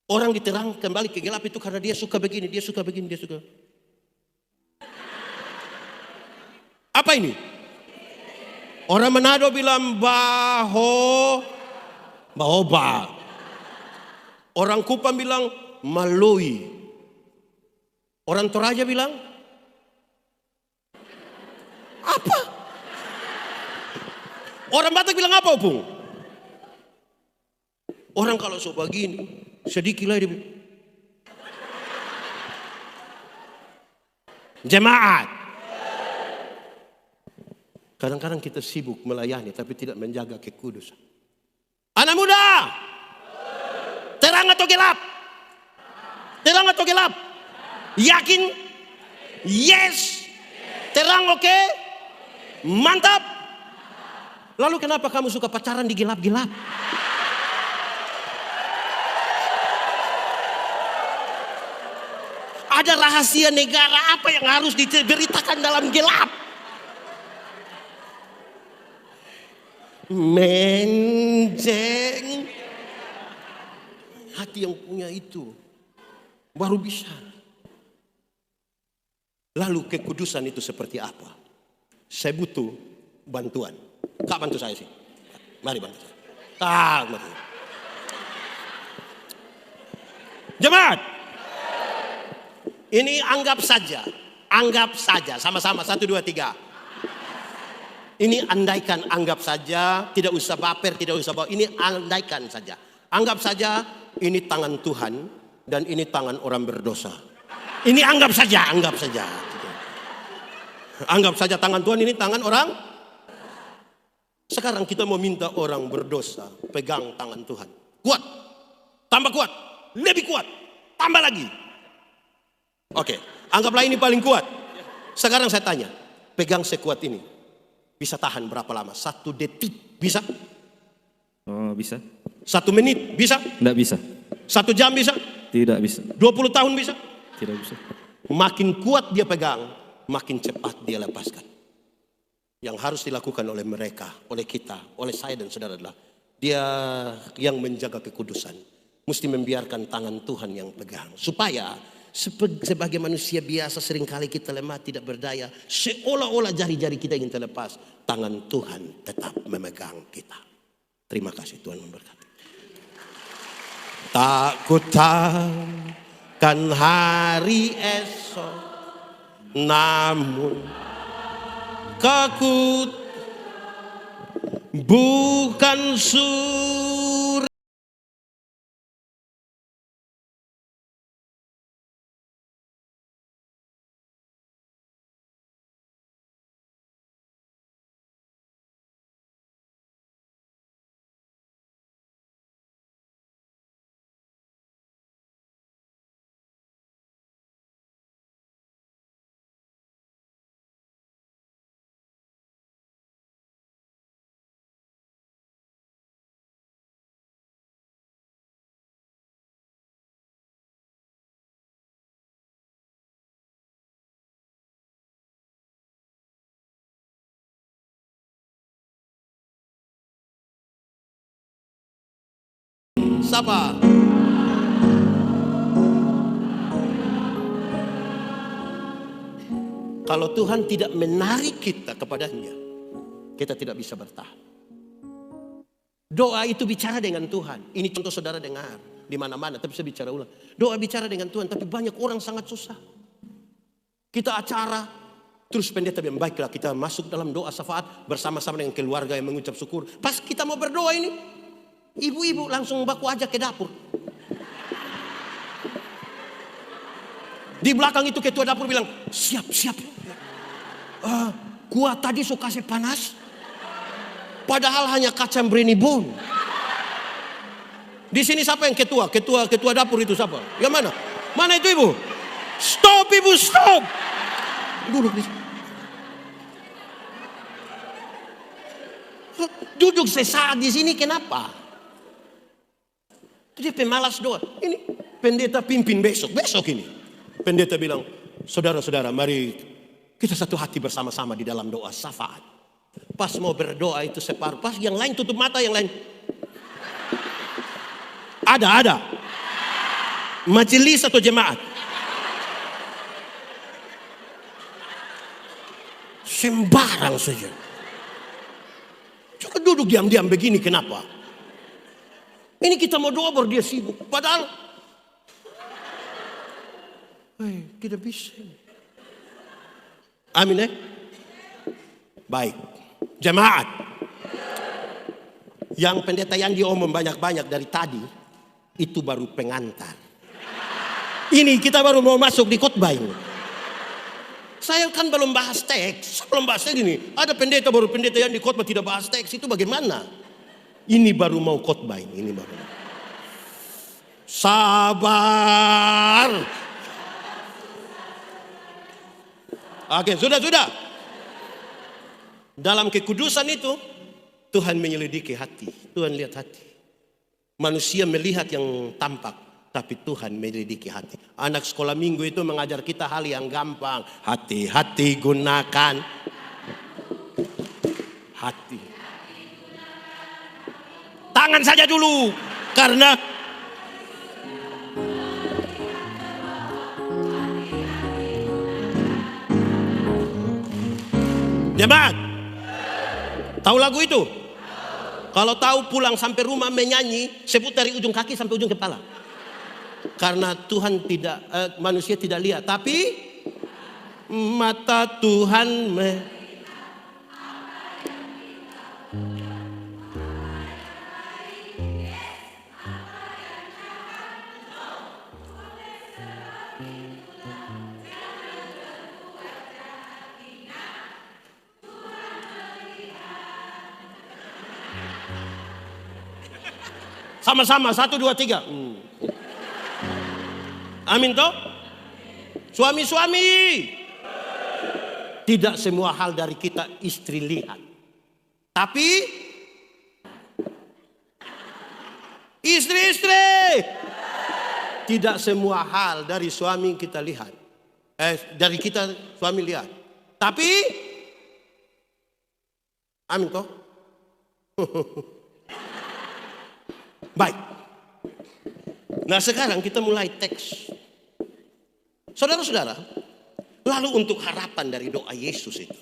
Orang di terang kembali ke gelap itu karena dia suka begini, dia suka begini, dia suka. Apa ini? Orang Manado bilang baho Baobab. Orang Kupang bilang Maloi. Orang Toraja bilang apa? Orang Batak bilang apa, Opung? Orang kalau so begini, sedikit lah dia bilang, jemaat. Kadang-kadang kita sibuk melayani tapi tidak menjaga kekudusan. Anak muda, terang atau gelap? Terang atau gelap? Yakin? Yes. Terang oke? Mantap. Lalu kenapa kamu suka pacaran di gelap-gelap? Ada rahasia negara apa yang harus diberitakan dalam gelap? Menjeng. Hati yang punya itu baru bisa. Lalu kekudusan itu seperti apa? Saya butuh bantuan. Kak bantu saya sih. Mari bantu saya. Kak bantu. Jemaat. Ini anggap saja. Anggap saja. Sama-sama. 1, 2, 3. Ini andaikan, anggap saja. Tidak usah baper, tidak usah bawa. Ini andaikan saja. Anggap saja ini tangan Tuhan. Dan ini tangan orang berdosa. Ini anggap saja, anggap saja. Anggap saja tangan Tuhan, ini tangan orang. Sekarang kita mau minta orang berdosa pegang tangan Tuhan. Kuat, tambah kuat, lebih kuat, tambah lagi. Oke, anggaplah ini paling kuat. Sekarang saya tanya, pegang sekuat ini bisa tahan berapa lama? 1 detik bisa? Oh, bisa. 1 menit bisa? Tidak bisa. 1 jam bisa? Tidak bisa. 20 tahun bisa? Tidak bisa. Makin kuat dia pegang, makin cepat dia lepaskan. Yang harus dilakukan oleh mereka, oleh kita, oleh saya dan saudara adalah dia yang menjaga kekudusan. Mesti membiarkan tangan Tuhan yang pegang. Supaya sebagai manusia biasa seringkali kita lemah, tidak berdaya. Seolah-olah jari-jari kita ingin terlepas. Tangan Tuhan tetap memegang kita. Terima kasih, Tuhan memberkati. Tak ku takkan hari esok, namun takut bukan surga. Sapa. Kalau Tuhan tidak menarik kita kepadanya, kita tidak bisa bertahan. Doa itu bicara dengan Tuhan. Ini contoh saudara dengar di mana-mana, tapi saya bicara ulang. Doa bicara dengan Tuhan, tapi banyak orang sangat susah. Kita acara, terus pendeta bilang, baiklah kita masuk dalam doa syafaat bersama-sama dengan keluarga yang mengucap syukur. Pas kita mau berdoa ini, ibu-ibu langsung baku aja ke dapur. Di belakang itu ketua dapur bilang, siap. Kuah tadi suka kasih panas. Padahal hanya kacang brenibon. Di sini siapa yang ketua? Ketua dapur itu siapa? Yang mana? Mana itu ibu? Stop ibu, stop. Duduk di sini. Duduk sesaat di sini kenapa? Dia pemalas doa. Ini pendeta pimpin besok ini. Pendeta bilang, saudara-saudara mari kita satu hati bersama-sama di dalam doa syafaat. Pas mau berdoa itu separuh, pas yang lain tutup mata, yang lain. Ada. Majelis atau jemaat? Sembarang saja. Juga duduk diam-diam begini kenapa? Ini kita mau doa baru dia sibuk. Padahal tidak bisa. Amin ya. Baik. Jemaat. Yang pendeta yang diomong banyak-banyak dari tadi, itu baru pengantar. Ini kita baru mau masuk di khotbah ini. Saya kan belum bahas teks. Belum bahas teks ini. Ada pendeta baru pendeta yang di khotbah tidak bahas teks. Itu bagaimana? Ini baru mau khotbah ini. Ini baru. Sabar. Oke, sudah. Dalam kekudusan itu, Tuhan menyelidiki hati. Tuhan lihat hati. Manusia melihat yang tampak, tapi Tuhan menyelidiki hati. Anak sekolah minggu itu mengajar kita hal yang gampang. Hati-hati gunakan hati. Tangan saja dulu, karena jemaat, tahu lagu itu? Kalau tahu pulang sampai rumah menyanyi, sebut dari ujung kaki sampai ujung kepala. Karena Tuhan tidak, manusia tidak lihat, tapi mata Tuhan sama-sama 1, 2, 3. Amin toh? Suami-suami, tidak semua hal dari kita istri lihat. Tapi istri-istri, tidak semua hal dari suami kita lihat. Dari kita suami lihat. Tapi amin toh? Baik. Nah sekarang kita mulai teks. Saudara-saudara, lalu untuk harapan dari doa Yesus itu,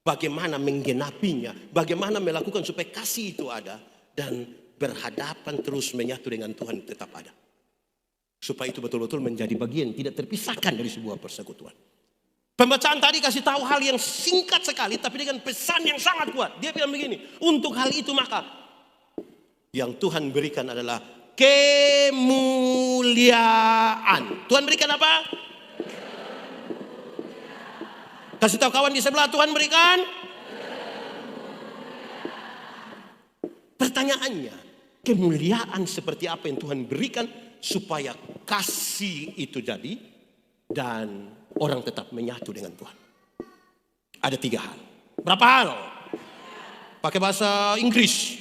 bagaimana menggenapinya, bagaimana melakukan supaya kasih itu ada, dan berhadapan terus menyatu dengan Tuhan tetap ada. Supaya itu betul-betul menjadi bagian, tidak terpisahkan dari sebuah persekutuan. Pembacaan tadi kasih tahu hal yang singkat sekali, tapi dengan pesan yang sangat kuat. Dia bilang begini, untuk hal itu maka yang Tuhan berikan adalah kemuliaan. Tuhan berikan apa? Kasih tahu kawan di sebelah, Tuhan berikan. Pertanyaannya, kemuliaan seperti apa yang Tuhan berikan supaya kasih itu jadi dan orang tetap menyatu dengan Tuhan? Ada 3 hal. Berapa hal? Pakai bahasa Inggris,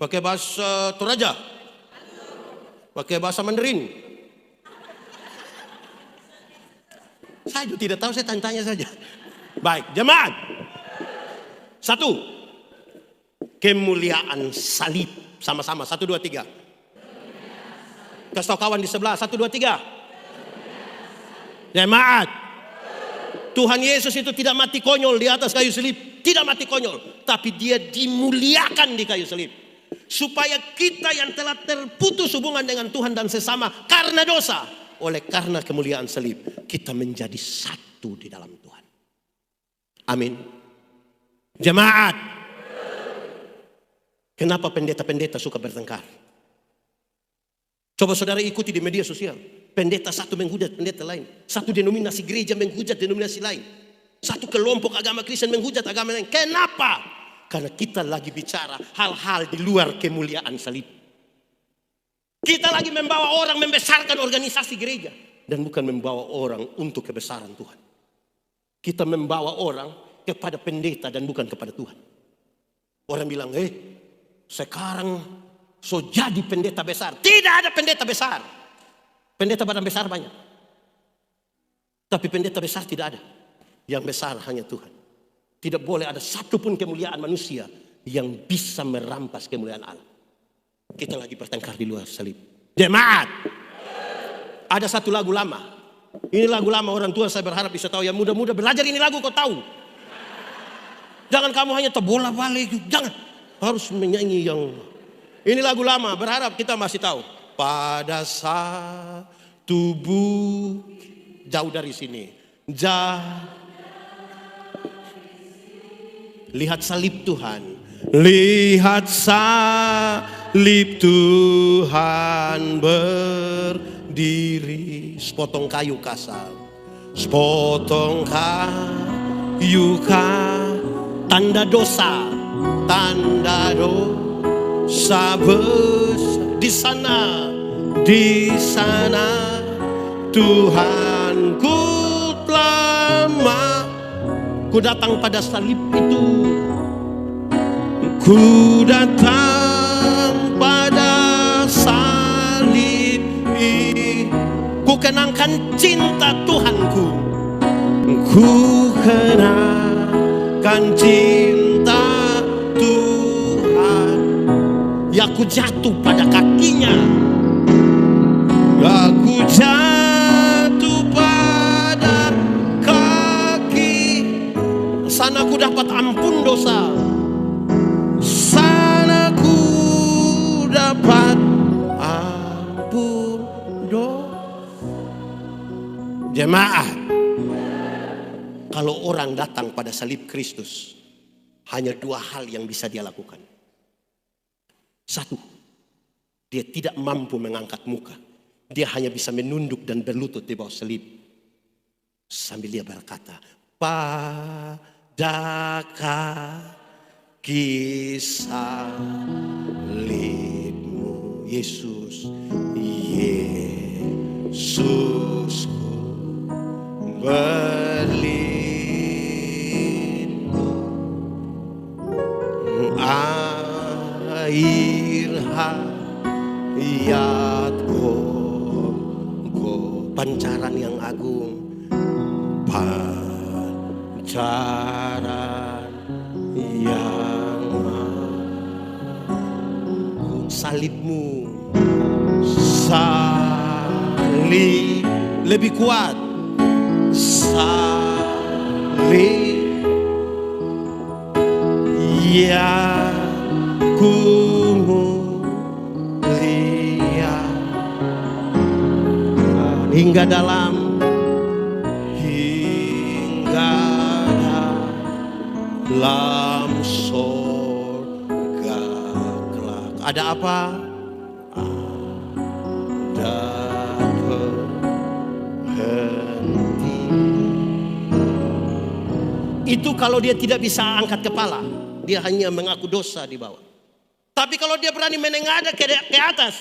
pakai bahasa Toraja, pakai bahasa Mandarin. Saya juga tidak tahu, saya tanya-tanya saja. Baik, jemaat. 1, kemuliaan salib. Sama-sama, 1, 2, 3. Kasih tahu kawan di sebelah, 1, 2, 3. Jemaat, Tuhan Yesus itu tidak mati konyol di atas kayu salib. Tidak mati konyol, tapi dia dimuliakan di kayu salib. Supaya kita yang telah terputus hubungan dengan Tuhan dan sesama karena dosa, oleh karena kemuliaan salib, kita menjadi satu di dalam Tuhan. Amin. Jemaat, kenapa pendeta-pendeta suka bertengkar? Coba saudara ikuti di media sosial. Pendeta satu menghujat pendeta lain, satu denominasi gereja menghujat denominasi lain, satu kelompok agama Kristen menghujat agama lain. Kenapa? Karena kita lagi bicara hal-hal di luar kemuliaan salib. Kita lagi membawa orang membesarkan organisasi gereja, dan bukan membawa orang untuk kebesaran Tuhan. Kita membawa orang kepada pendeta dan bukan kepada Tuhan. Orang bilang, sekarang so jadi pendeta besar. Tidak ada pendeta besar. Pendeta badan besar banyak, tapi pendeta besar tidak ada. Yang besar hanya Tuhan. Tidak boleh ada satupun kemuliaan manusia yang bisa merampas kemuliaan Allah. Kita lagi bertengkar di luar salib. Jemaat, ada satu lagu lama. Ini lagu lama, orang tua saya berharap bisa tahu. Yang muda-muda belajar ini lagu kau tahu. Jangan kamu hanya terbola balik. Jangan. Harus menyanyi yang Ini lagu lama, berharap kita masih tahu. Pada saat tubuh jauh dari sini. Lihat salib Tuhan. Lihat salib Tuhan berdiri. Sepotong kayu kasar. Sepotong kayu tanda dosa. Tanda dosa besar. Di sana Tuhanku telah ku datang pada salib itu. Ku datang pada salib itu. Ku kenangkan cinta Tuhanku. Ku kenangkan cinta Tuhan. Ya ku jatuh pada kakinya. Aku jatuh pada kaki. Sana ku dapat ampun dosa. Sana ku dapat ampun dosa. Jemaat, kalau orang datang pada salib Kristus, hanya dua hal yang bisa dia lakukan. Satu, dia tidak mampu mengangkat muka. Dia hanya bisa menunduk dan berlutut di bawah salib. Sambil dia berkata, pada kaki salibmu Yesus, Yesusku berlindung. Air hayatku, pancaran yang agung, pancaran yang agung. Salibmu, salib lebih kuat. Salib yang ku hingga dalam sorga kelak. Ada apa? Ada berhenti. Itu kalau dia tidak bisa angkat kepala, dia hanya mengaku dosa di bawah. Tapi kalau dia berani menengadah ke atas,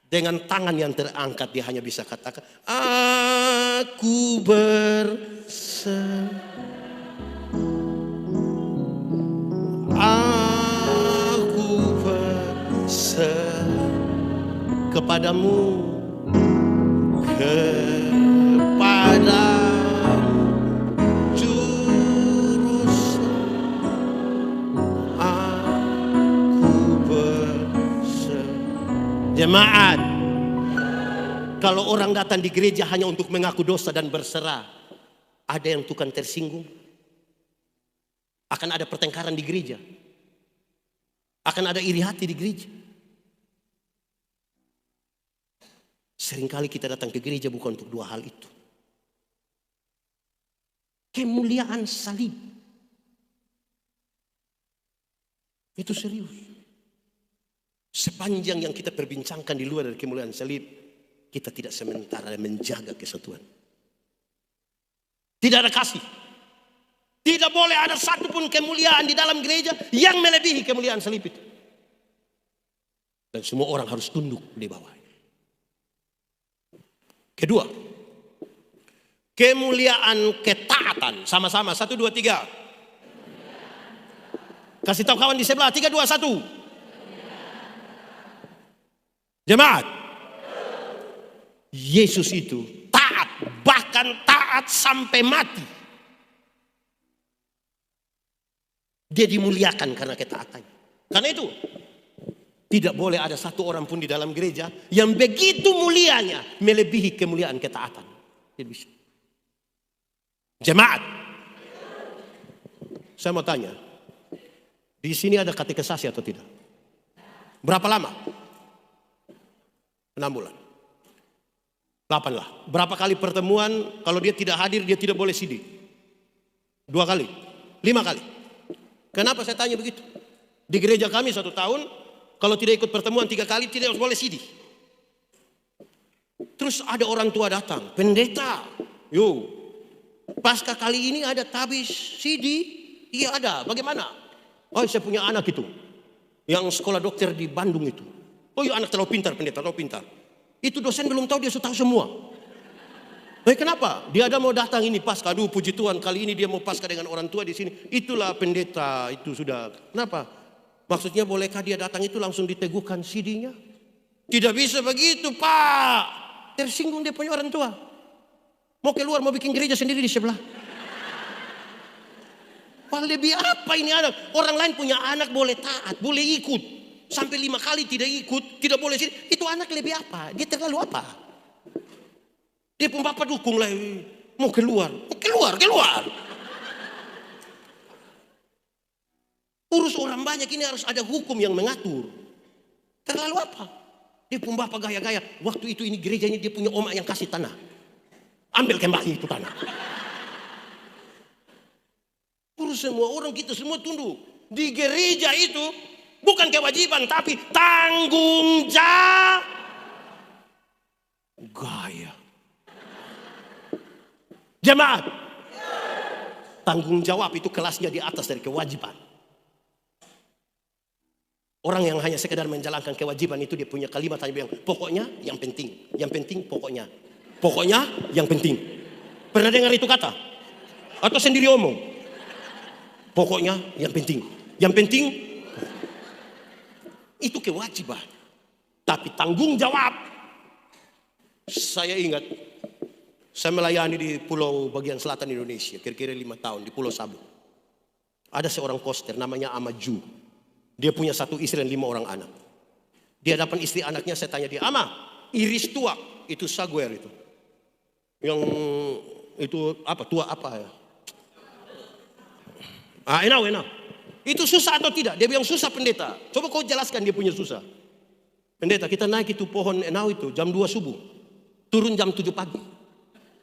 dengan tangan yang terangkat dia hanya bisa katakan, aku berserah. Aku berserah kepadamu, juru selamat. Aku berserah. Jemaat, kalau orang datang di gereja hanya untuk mengaku dosa dan berserah, ada yang tukang tersinggung. Akan ada pertengkaran di gereja. Akan ada iri hati di gereja. Seringkali kita datang ke gereja bukan untuk dua hal itu. Kemuliaan salib. Itu serius. Sepanjang yang kita perbincangkan di luar dari kemuliaan salib, kita tidak sementara menjaga kesatuan. Tidak ada kasih. Tidak boleh ada satupun kemuliaan di dalam gereja yang melebihi kemuliaan salib itu. Dan semua orang harus tunduk di bawah. Kedua, kemuliaan ketaatan. Sama-sama, 1, 2, 3. Kasih tahu kawan di sebelah, 3, 2, 1. Jemaat, Yesus itu taat, bahkan taat sampai mati. Dia dimuliakan karena ketaatannya. Karena itu tidak boleh ada satu orang pun di dalam gereja yang begitu mulianya melebihi kemuliaan ketaatan. Tidak bisa. Jemaat, saya mau tanya, di sini ada katekisasi atau tidak? Berapa lama? 6 bulan. 8 lah. Berapa kali pertemuan, kalau dia tidak hadir dia tidak boleh sidih? 2 kali, 5 kali. Kenapa saya tanya begitu? Di gereja kami 1 tahun, kalau tidak ikut pertemuan 3 kali tidak boleh sidih. Terus ada orang tua datang, pendeta, pasca kali ini ada tabis sidih? Iya ada, bagaimana? Oh saya punya anak itu, yang sekolah dokter di Bandung itu. Oh iya anak terlalu pintar, pendeta terlalu pintar. Itu dosen belum tahu, dia sudah tahu semua. Kenapa? Dia ada mau datang ini pasca, aduh puji Tuhan kali ini dia mau pasca dengan orang tua di sini. Itulah pendeta itu sudah. Kenapa? Maksudnya bolehkah dia datang itu langsung diteguhkan sidihnya? Tidak bisa begitu Pak. Tersinggung dia punya orang tua. Mau keluar mau bikin gereja sendiri di sebelah. Pak lebih apa ini anak? Orang lain punya anak boleh taat, boleh ikut. Sampai 5 kali tidak ikut, tidak boleh sini. Itu anak lebih apa? Dia terlalu apa? Dia pun bapak dukung lah. Mau keluar. Keluar. Urus orang banyak ini harus ada hukum yang mengatur. Terlalu apa? Dia pun bapak gaya-gaya. Waktu itu ini gereja ini dia punya omak yang kasih tanah. Ambil kembali itu tanah. Urus semua orang kita semua tunduk. Di gereja itu bukan kewajiban tapi tanggung jawab. Gaya. Jemaat. Tanggung jawab itu kelasnya di atas dari kewajiban. Orang yang hanya sekedar menjalankan kewajiban itu dia punya kalimat hanya bilang pokoknya yang penting. Yang penting pokoknya. Pokoknya yang penting. Pernah dengar itu kata? Atau sendiri omong? Pokoknya yang penting. Yang penting itu kewajiban. Tapi tanggung jawab. Saya ingat saya melayani di pulau bagian selatan Indonesia kira-kira 5 tahun di Pulau Sabu. Ada seorang koster namanya Amaju. Dia punya 1 istri dan 5 orang anak. Dia dapat istri anaknya, saya tanya dia, Ama, iris tua itu saguer itu. Yang itu apa tua apa ya? Enau. Itu susah atau tidak? Dia bilang susah pendeta. Coba kau jelaskan dia punya susah. Pendeta kita naik itu pohon enau itu jam 2 subuh. Turun jam 7 pagi.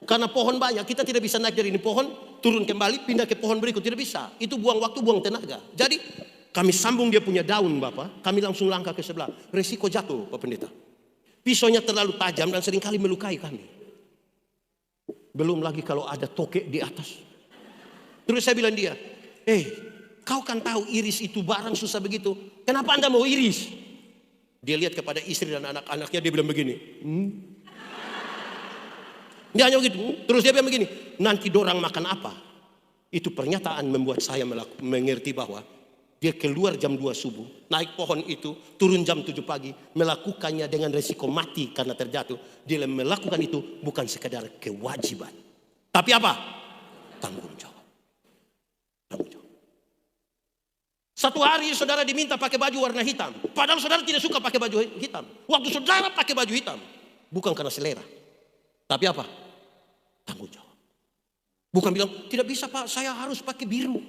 Karena pohon banyak kita tidak bisa naik dari ini pohon. Turun kembali pindah ke pohon berikut. Tidak bisa. Itu buang waktu buang tenaga. Jadi kami sambung dia punya daun Bapak. Kami langsung langkah ke sebelah. Resiko jatuh Pak Pendeta. Pisaunya terlalu tajam dan seringkali melukai kami. Belum lagi kalau ada tokek di atas. Terus saya bilang dia. Kau kan tahu iris itu barang susah begitu. Kenapa Anda mau iris? Dia lihat kepada istri dan anak-anaknya. Dia bilang begini. Dia hanya begitu. Terus dia bilang begini. Nanti dorang makan apa? Itu pernyataan membuat saya mengerti bahwa dia keluar jam 2 subuh. Naik pohon itu. Turun jam 7 pagi. Melakukannya dengan resiko mati karena terjatuh. Dia melakukan itu bukan sekadar kewajiban. Tapi apa? Tanggung jawab. Satu hari saudara diminta pakai baju warna hitam. Padahal saudara tidak suka pakai baju hitam. Waktu saudara pakai baju hitam. Bukan karena selera. Tapi apa? Tanggung jawab. Bukan bilang, tidak bisa Pak, saya harus pakai biru.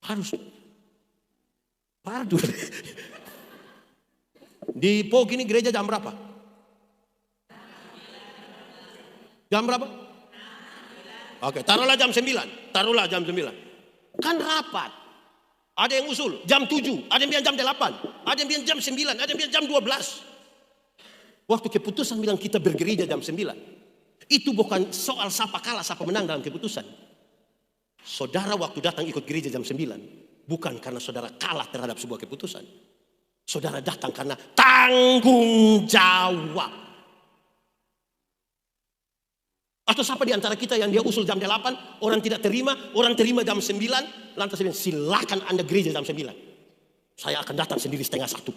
Harus. Pardon. Di Pog ini gereja jam berapa? Jam berapa? Oke, taruhlah jam 9. Kan rapat. Ada yang usul jam 7, ada yang bilang jam 8, ada yang bilang jam 9, ada yang bilang jam 12. Waktu keputusan bilang kita bergereja jam 9. Itu bukan soal siapa kalah, siapa menang dalam keputusan. Saudara waktu datang ikut gereja jam 9, bukan karena saudara kalah terhadap sebuah keputusan. Saudara datang karena tanggung jawab. Atau siapa di antara kita yang dia usul jam 8, orang tidak terima, orang terima jam 9, lantas dia bilang, silakan Anda gereja jam 9. Saya akan datang sendiri 12:30.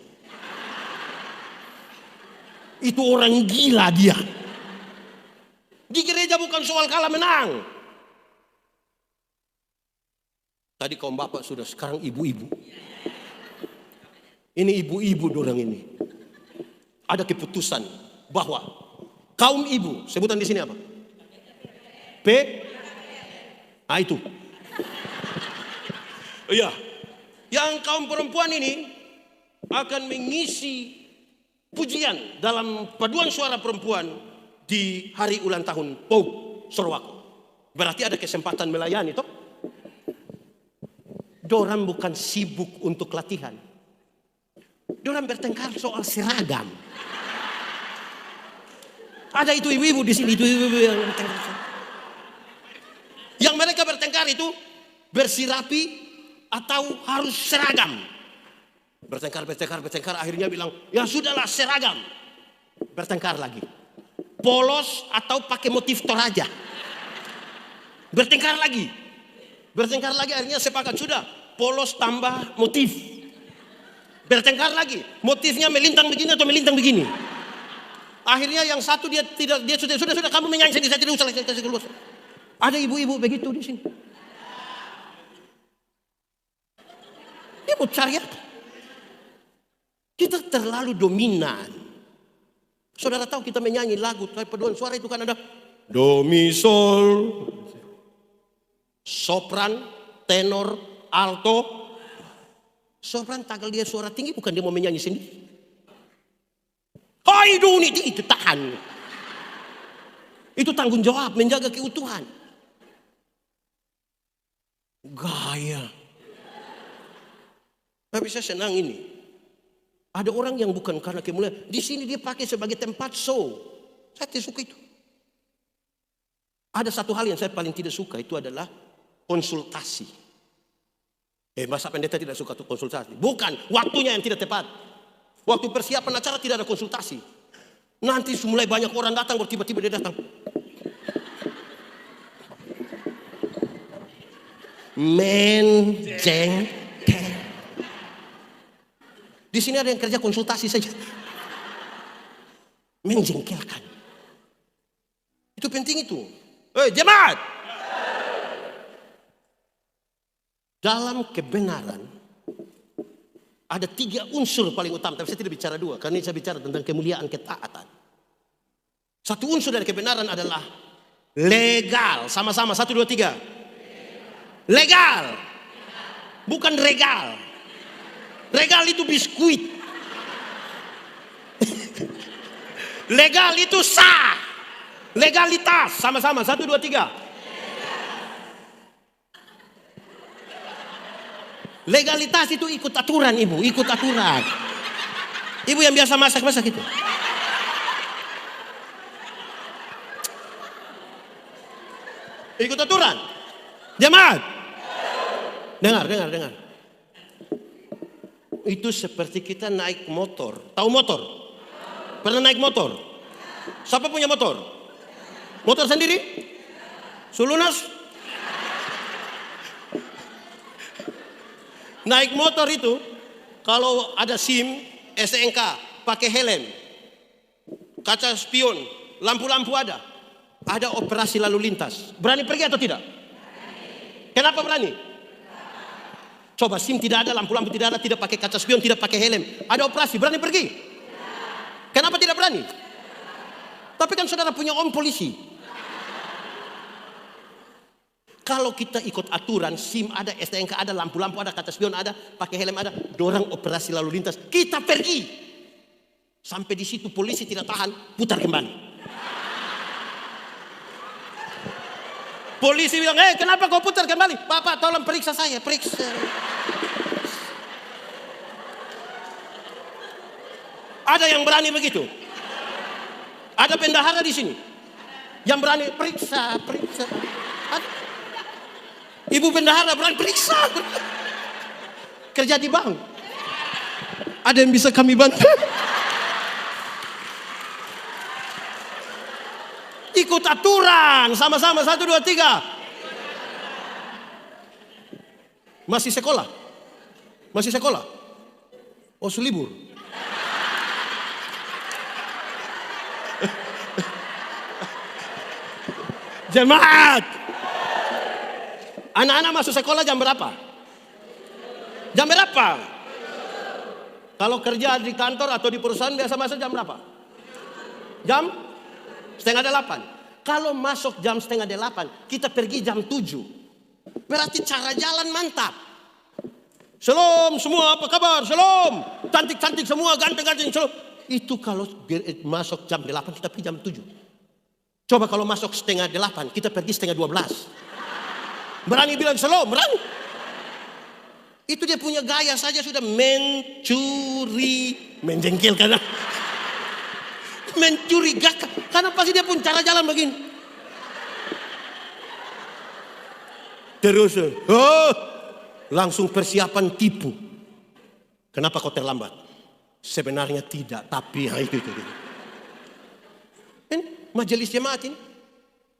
Itu orang gila dia. Di gereja bukan soal kalah menang. Tadi kaum bapak sudah, sekarang ibu-ibu. Ini ibu-ibu dorang ini. Ada keputusan bahwa kaum ibu, sebutan di sini apa? Itu. Iya. yang kaum perempuan ini akan mengisi pujian dalam paduan suara perempuan di hari ulang tahun Pauk Sorowako. Berarti ada kesempatan melayani toh. Dorang bukan sibuk untuk latihan. Dorang bertengkar soal seragam. Ada itu ibu-ibu di sini, itu ibu-ibu yang bertengkar. Yang mereka bertengkar itu bersirapi atau harus seragam. Bertengkar, akhirnya bilang, ya sudahlah seragam. Bertengkar lagi. Polos atau pakai motif Toraja. Bertengkar lagi, akhirnya sepakat, sudah polos tambah motif. Bertengkar lagi, motifnya melintang begini atau melintang begini. Akhirnya yang satu dia sudah kamu menyanyi sendiri, saya tidak usah kasih keluar. Ada ibu-ibu begitu di sini. Dia mau cari apa? Kita terlalu dominan. Saudara tahu kita menyanyi lagu paduan suara itu kan ada do mi sol, sopran, tenor, alto. Sopran tagal dia suara tinggi bukan dia mau menyanyi sendiri. Hai duni itu tahan. Itu tanggung jawab menjaga keutuhan. Gaya. Tapi saya senang ini. Ada orang yang bukan karena kemuliaan. Di sini dia pakai sebagai tempat show. Saya tidak suka itu. Ada satu hal yang saya paling tidak suka, itu adalah konsultasi. Masa pendeta tidak suka konsultasi? Bukan, waktunya yang tidak tepat. Waktu persiapan acara tidak ada konsultasi. Nanti mulai banyak orang datang, tiba-tiba dia datang. Menjengkel. Di sini ada yang kerja konsultasi saja. Menjengkelkan. Itu penting itu. Jemaat. Dalam kebenaran ada 3 unsur paling utama. Tapi saya tidak bicara 2. Karena ini saya bicara tentang kemuliaan ketaatan. Satu unsur dari kebenaran adalah legal. Sama-sama 1, 2, 3. Legal. Bukan regal. Legal itu biskuit. Legal itu sah. Legalitas. Sama-sama 1, 2, 3. Legalitas itu ikut aturan ibu. Ikut aturan. Ibu yang biasa masak-masak itu. Ikut aturan. Jemaat. Dengar. Itu seperti kita naik motor. Tahu motor? Pernah naik motor? Siapa punya motor? Motor sendiri? Sulunas? Naik motor itu kalau ada SIM, STNK, pakai helm, kaca spion, lampu-lampu ada. Ada operasi lalu lintas. Berani pergi atau tidak? Kenapa berani? Coba SIM tidak ada, lampu-lampu tidak ada, tidak pakai kaca spion, tidak pakai helm. Ada operasi, berani pergi? Kenapa tidak berani? Tapi kan saudara punya om polisi. Kalau kita ikut aturan, SIM ada, STNK ada, lampu-lampu ada, kaca spion ada, pakai helm ada, dorang operasi lalu lintas, kita pergi. Sampai di situ polisi tidak tahan, putar kembali. Polisi bilang, kenapa kau putar kembali? Bapak tolong periksa saya, periksa. Ada yang berani begitu? Ada bendahara di sini yang berani periksa. Ada. Ibu bendahara berani periksa. Kerja di bank. Ada yang bisa kami bantu? Ikut aturan. Sama-sama 1, 2, 3. Masih sekolah? Oh, selibur. Jemaat. Anak-anak masuk sekolah jam berapa? Kalau kerja di kantor atau di perusahaan biasa masuk jam berapa? Jam 7:30. Kalau masuk jam 7:30, kita pergi jam 7. Berarti cara jalan mantap. Shalom semua, apa kabar? Shalom. Cantik-cantik semua, ganteng-ganteng. Shalom. Itu kalau masuk jam 8 kita pergi jam 7. Coba kalau masuk setengah 8 kita pergi setengah 12. Berani bilang shalom, berani. Itu dia punya gaya saja sudah mencuri, menjengkelkan. Mencurigakan. Karena pasti dia pun cara jalan begini. Terus, langsung persiapan tipu. Kenapa kau terlambat? Sebenarnya tidak, tapi itu. Majelis jemaat ini,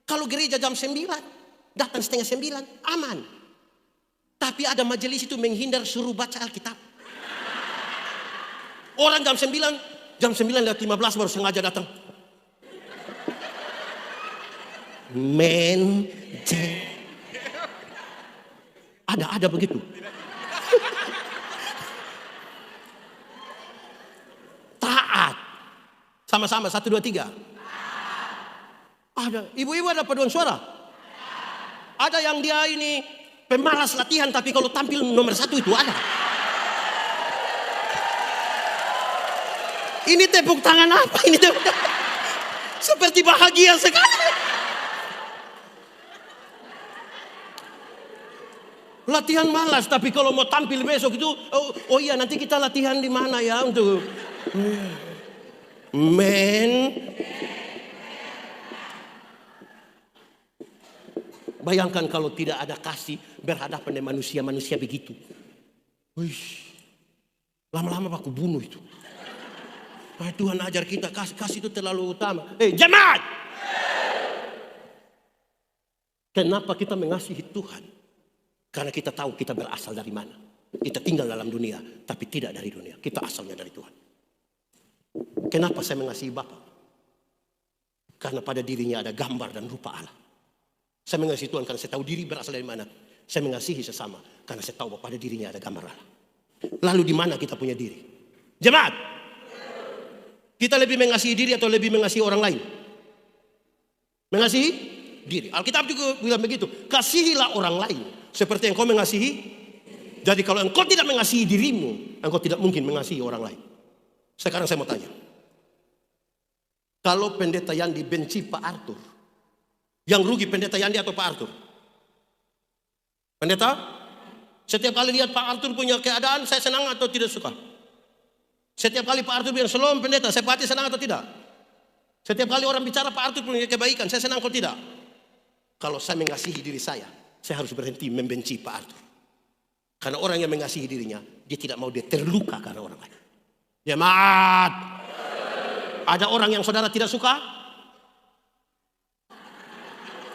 kalau gereja jam 9, datang setengah 9, aman. Tapi ada majelis itu menghindar suruh baca Alkitab. Orang jam 9:15 baru sengaja datang. Ada begitu. Taat. Sama-sama 1, 2, 3. Ada. Ibu-ibu ada paduan suara. Ada yang dia ini pemalas latihan tapi kalau tampil nomor 1 itu ada. Ini tepuk tangan apa ini? Seperti bahagia sekali. Latihan malas, tapi kalau mau tampil besok itu, oh iya nanti kita latihan di mana ya untuk Bayangkan kalau tidak ada kasih berhadapan dengan manusia begitu. Lama-lama aku bunuh itu. Tuhan ajar kita kasih itu terlalu utama. Jemaat! Kenapa kita mengasihi Tuhan? Karena kita tahu kita berasal dari mana. Kita tinggal dalam dunia, tapi tidak dari dunia. Kita asalnya dari Tuhan. Kenapa saya mengasihi Bapa? Karena pada dirinya ada gambar dan rupa Allah. Saya mengasihi Tuhan karena saya tahu diri berasal dari mana. Saya mengasihi sesama karena saya tahu bahwa pada dirinya ada gambar Allah. Lalu di mana kita punya diri? Jemaat! Kita lebih mengasihi diri atau lebih mengasihi orang lain? Mengasihi diri. Alkitab juga bilang begitu. Kasihilah orang lain seperti yang kau mengasihi. Jadi kalau engkau tidak mengasihi dirimu, engkau tidak mungkin mengasihi orang lain. Sekarang saya mau tanya. Kalau pendeta Yandi benci Pak Arthur, yang rugi pendeta Yandi atau Pak Arthur? Pendeta? Setiap kali lihat Pak Arthur punya keadaan, saya senang atau tidak suka? Setiap kali Pak Arthur bilang shalom pendeta, saya pasti senang atau tidak? Setiap kali orang bicara Pak Arthur punya kebaikan, saya senang atau tidak? Kalau saya mengasihi diri saya harus berhenti membenci Pak Arthur. Karena orang yang mengasihi dirinya, dia tidak mau dia terluka karena orang lain. Jemaat, ada orang yang saudara tidak suka?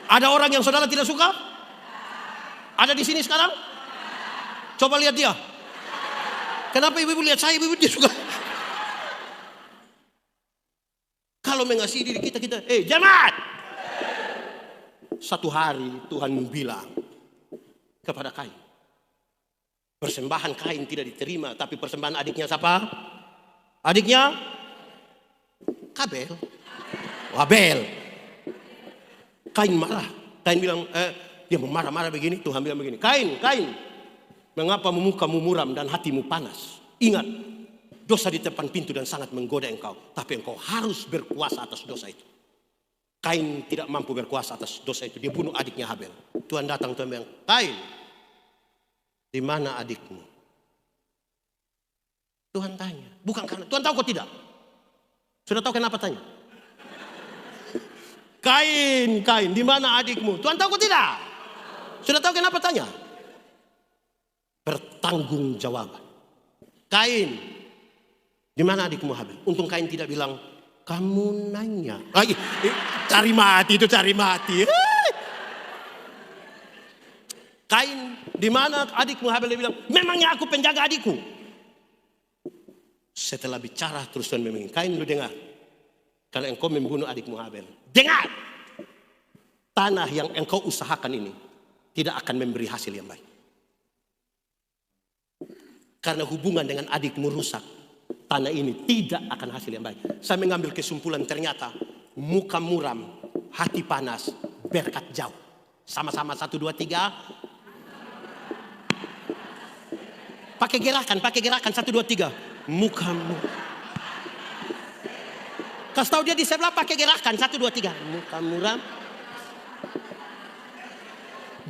Ada orang yang saudara tidak suka? Ada di sini sekarang? Coba lihat dia. Kenapa ibu-ibu lihat saya, ibu-ibu dia suka? Kalau mengasihi diri kita, jemaat! Satu hari Tuhan bilang kepada Kain, persembahan Kain tidak diterima, tapi persembahan adiknya siapa? Adiknya Abel. Kain marah. Kain bilang, dia marah-marah begini. Tuhan bilang begini, Kain, mengapa mukamu muram dan hatimu panas? Ingat, dosa di depan pintu dan sangat menggoda engkau. Tapi engkau harus berkuasa atas dosa itu. Kain tidak mampu berkuasa atas dosa itu. Dia bunuh adiknya Abel. Tuhan datang, Tuhan bilang, Kain, di mana adikmu? Tuhan tanya. Bukan karena, Tuhan tahu kok tidak? Sudah tahu kenapa tanya? Kain, di mana adikmu? Tuhan tahu kok tidak? Sudah tahu kenapa tanya? Bertanggung jawab. Kain, di mana adikmu Abel? Untung Kain tidak bilang, kamu nanya. Cari mati. Kain, di mana adikmu Abel? Dia bilang, memangnya aku penjaga adikku? Setelah bicara terus Tuhan memang, Kain lu dengar. Kalau engkau membunuh adikmu Abel, dengar. Tanah yang engkau usahakan ini tidak akan memberi hasil yang baik. Karena hubungan dengan adikmu rusak. Tanah ini tidak akan hasil yang baik. Saya mengambil kesimpulan ternyata muka muram, hati panas, berkat jauh. Sama-sama 1, 2, 3. Pakai gerakan 1, 2, 3. Mukamu. Kasih tahu dia di sebelah pakai gerakan 1, 2, 3. Muka muram.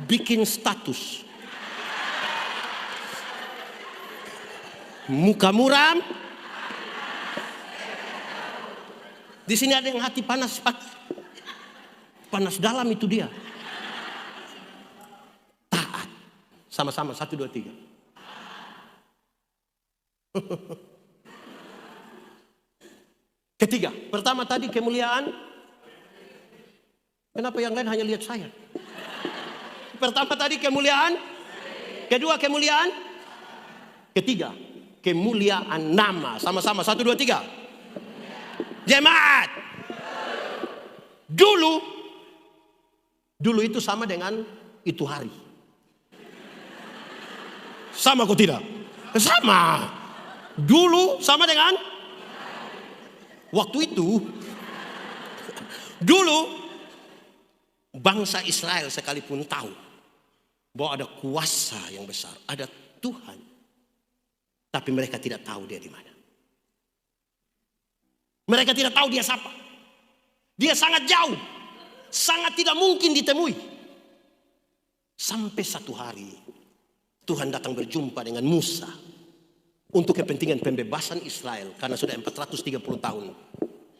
Bikin status. Muka muram. Di sini ada yang hati panas, panas dalam itu dia. Taat. Sama-sama 1, 2, 3. Ketiga, pertama tadi kemuliaan. Kenapa yang lain hanya lihat saya? Pertama tadi kemuliaan. Kedua kemuliaan. Ketiga, kemuliaan nama. Sama-sama 1, 2, 3. Jemaat. Dulu itu sama dengan itu hari. Sama kok tidak? Sama. Dulu sama dengan waktu itu. Dulu bangsa Israel sekalipun tahu bahwa ada kuasa yang besar, ada Tuhan, tapi mereka tidak tahu dia di mana. Mereka tidak tahu dia siapa. Dia sangat jauh, sangat tidak mungkin ditemui. Sampai satu hari Tuhan datang berjumpa dengan Musa untuk kepentingan pembebasan Israel karena sudah 430 tahun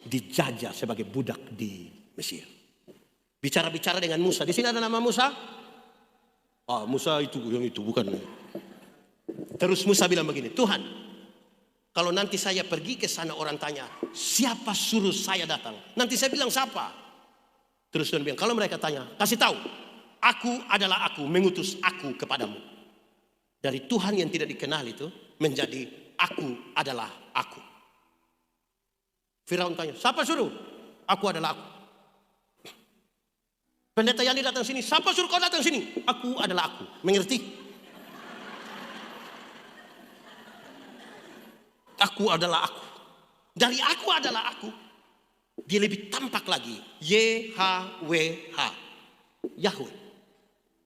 dijajah sebagai budak di Mesir. Bicara-bicara dengan Musa. Di sini ada nama Musa? Ah, Musa itu yang itu bukan. Terus Musa bilang begini, Tuhan, kalau nanti saya pergi ke sana orang tanya, siapa suruh saya datang? Nanti saya bilang siapa? Terus Tuhan bilang, kalau mereka tanya, kasih tahu, aku adalah aku, mengutus aku kepadamu. Dari Tuhan yang tidak dikenal itu menjadi aku adalah aku. Firaun tanya, siapa suruh? Aku adalah aku. Pendeta yang datang sini, siapa suruh kau datang sini? Aku adalah aku. Mengerti? Aku adalah aku. Dari aku adalah aku. Dia lebih tampak lagi. YHWH. Yahweh.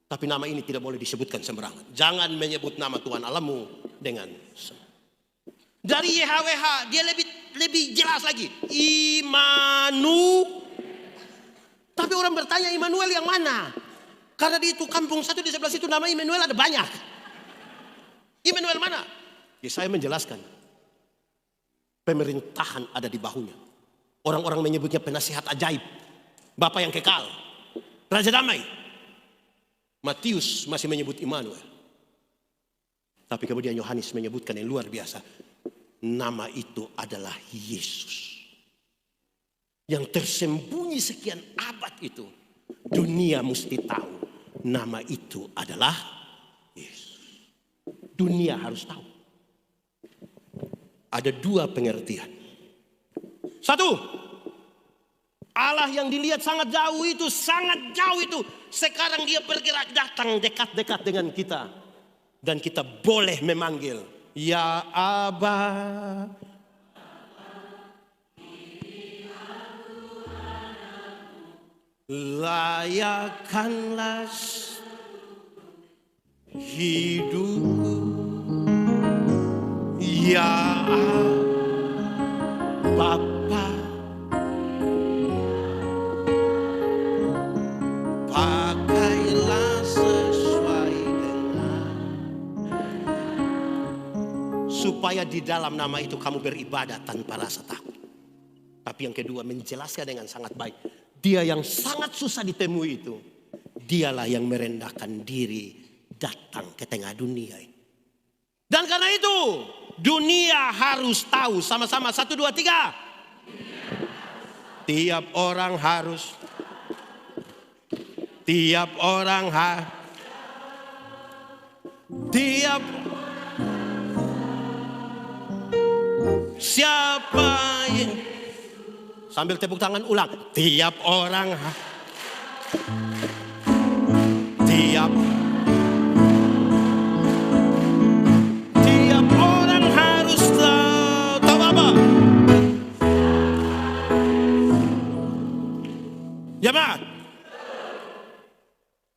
Tapi nama ini tidak boleh disebutkan sembarangan. Jangan menyebut nama Tuhan Allahmu dengan dari YHWH dia lebih jelas lagi. Imanu. Tapi orang bertanya Immanuel yang mana? Karena di itu kampung satu di sebelah situ nama Immanuel ada banyak. Immanuel mana? Ya, saya menjelaskan. Pemerintahan ada di bahunya. Orang-orang menyebutnya penasihat ajaib. Bapa yang kekal. Raja damai. Matius masih menyebut Immanuel. Tapi kemudian Yohanes menyebutkan yang luar biasa. Nama itu adalah Yesus. Yang tersembunyi sekian abad itu. Dunia mesti tahu. Nama itu adalah Yesus. Dunia harus tahu. Ada dua pengertian. Satu. Allah yang dilihat sangat jauh itu, sekarang dia bergerak datang dekat-dekat dengan kita. Dan kita boleh memanggil, ya Aba. Layakkanlah hidupku, ya Bapa. Pakailah sesuai dengan, supaya di dalam nama itu kamu beribadah tanpa rasa takut. Tapi yang kedua menjelaskan dengan sangat baik. Dia yang sangat susah ditemui itu, dialah yang merendahkan diri datang ke tengah dunia. Dan karena itu dunia harus tahu. Sama-sama 1, 2, 3. Tiap orang harus. Tiap orang tiap siapa yang, sambil tepuk tangan ulang. Tiap orang tiap orang harus tahu apa? Jemaat,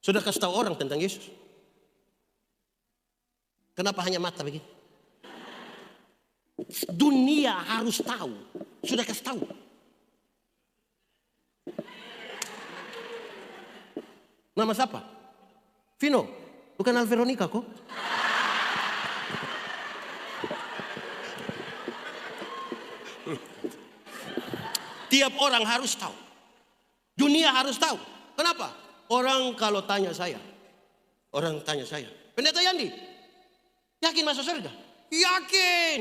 sudah kasih tahu orang tentang Yesus. Kenapa hanya mata begini? Dunia harus tahu. Sudah kasih tahu. Nama siapa? Vino. Bukan Alveronica kok. Tiap orang harus tahu. Dunia harus tahu. Kenapa? Orang kalau tanya saya. Orang tanya saya. Pendeta Yandi, yakin masuk surga? Yakin.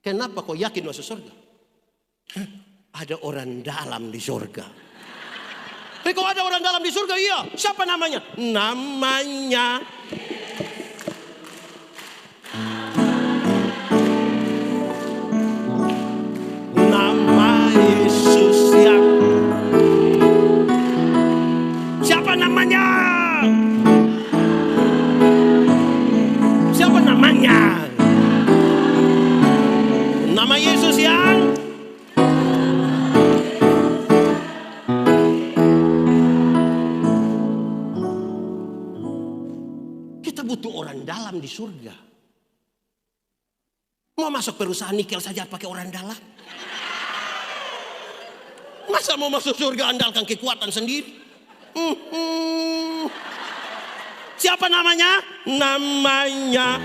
Kenapa kok yakin masuk surga? Ada orang dalam di surga. Tapi kalau ada orang dalam di surga, iya. Siapa namanya? Namanya nama Yesus yang. Siapa namanya? Siapa namanya? Nama Yesus yang. Kita butuh orang dalam di surga. Mau masuk perusahaan nikel saja pakai orang dalam? Masa mau masuk surga andalkan kekuatan sendiri? Siapa namanya? Namanya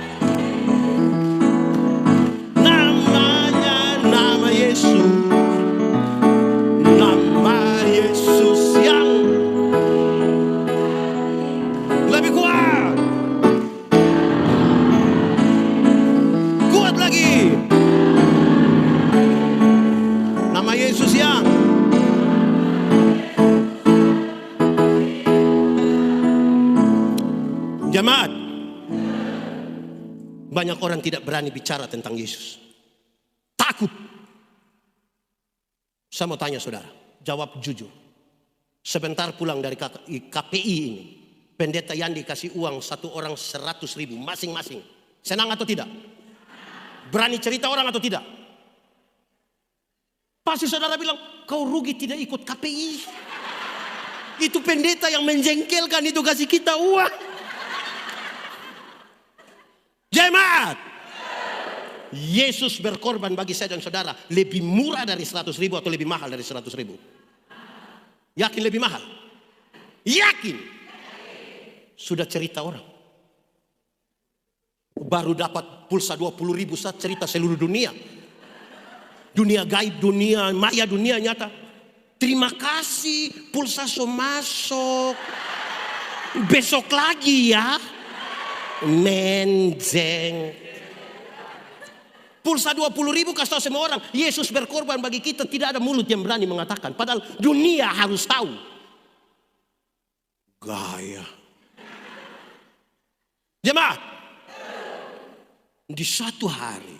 nama Yesus. Nama Yesus yang lebih kuat. Kuat lagi. Nama Yesus yang jemaat. Banyak orang tidak berani bicara tentang Yesus. Takut. Saya mau tanya saudara, jawab jujur. Sebentar pulang dari KPI ini, pendeta Yandi kasih uang satu orang 100.000 masing-masing. Senang atau tidak? Berani cerita orang atau tidak? Pasti saudara bilang, kau rugi tidak ikut KPI. Itu pendeta yang menjengkelkan itu kasih kita uang. Jemaat, Yesus berkorban bagi saya dan saudara lebih murah dari 100.000 atau lebih mahal dari 100.000? Yakin lebih mahal? Yakin? Sudah cerita orang. Baru dapat pulsa 20.000 saat cerita seluruh dunia. Dunia gaib, dunia maya, dunia nyata. Terima kasih, pulsa so masuk. Besok lagi ya. Menjeng. Pulsa 20.000 kasih tahu semua orang. Yesus berkorban bagi kita. Tidak ada mulut yang berani mengatakan. Padahal dunia harus tahu. Gaya. Jemaat. Di suatu hari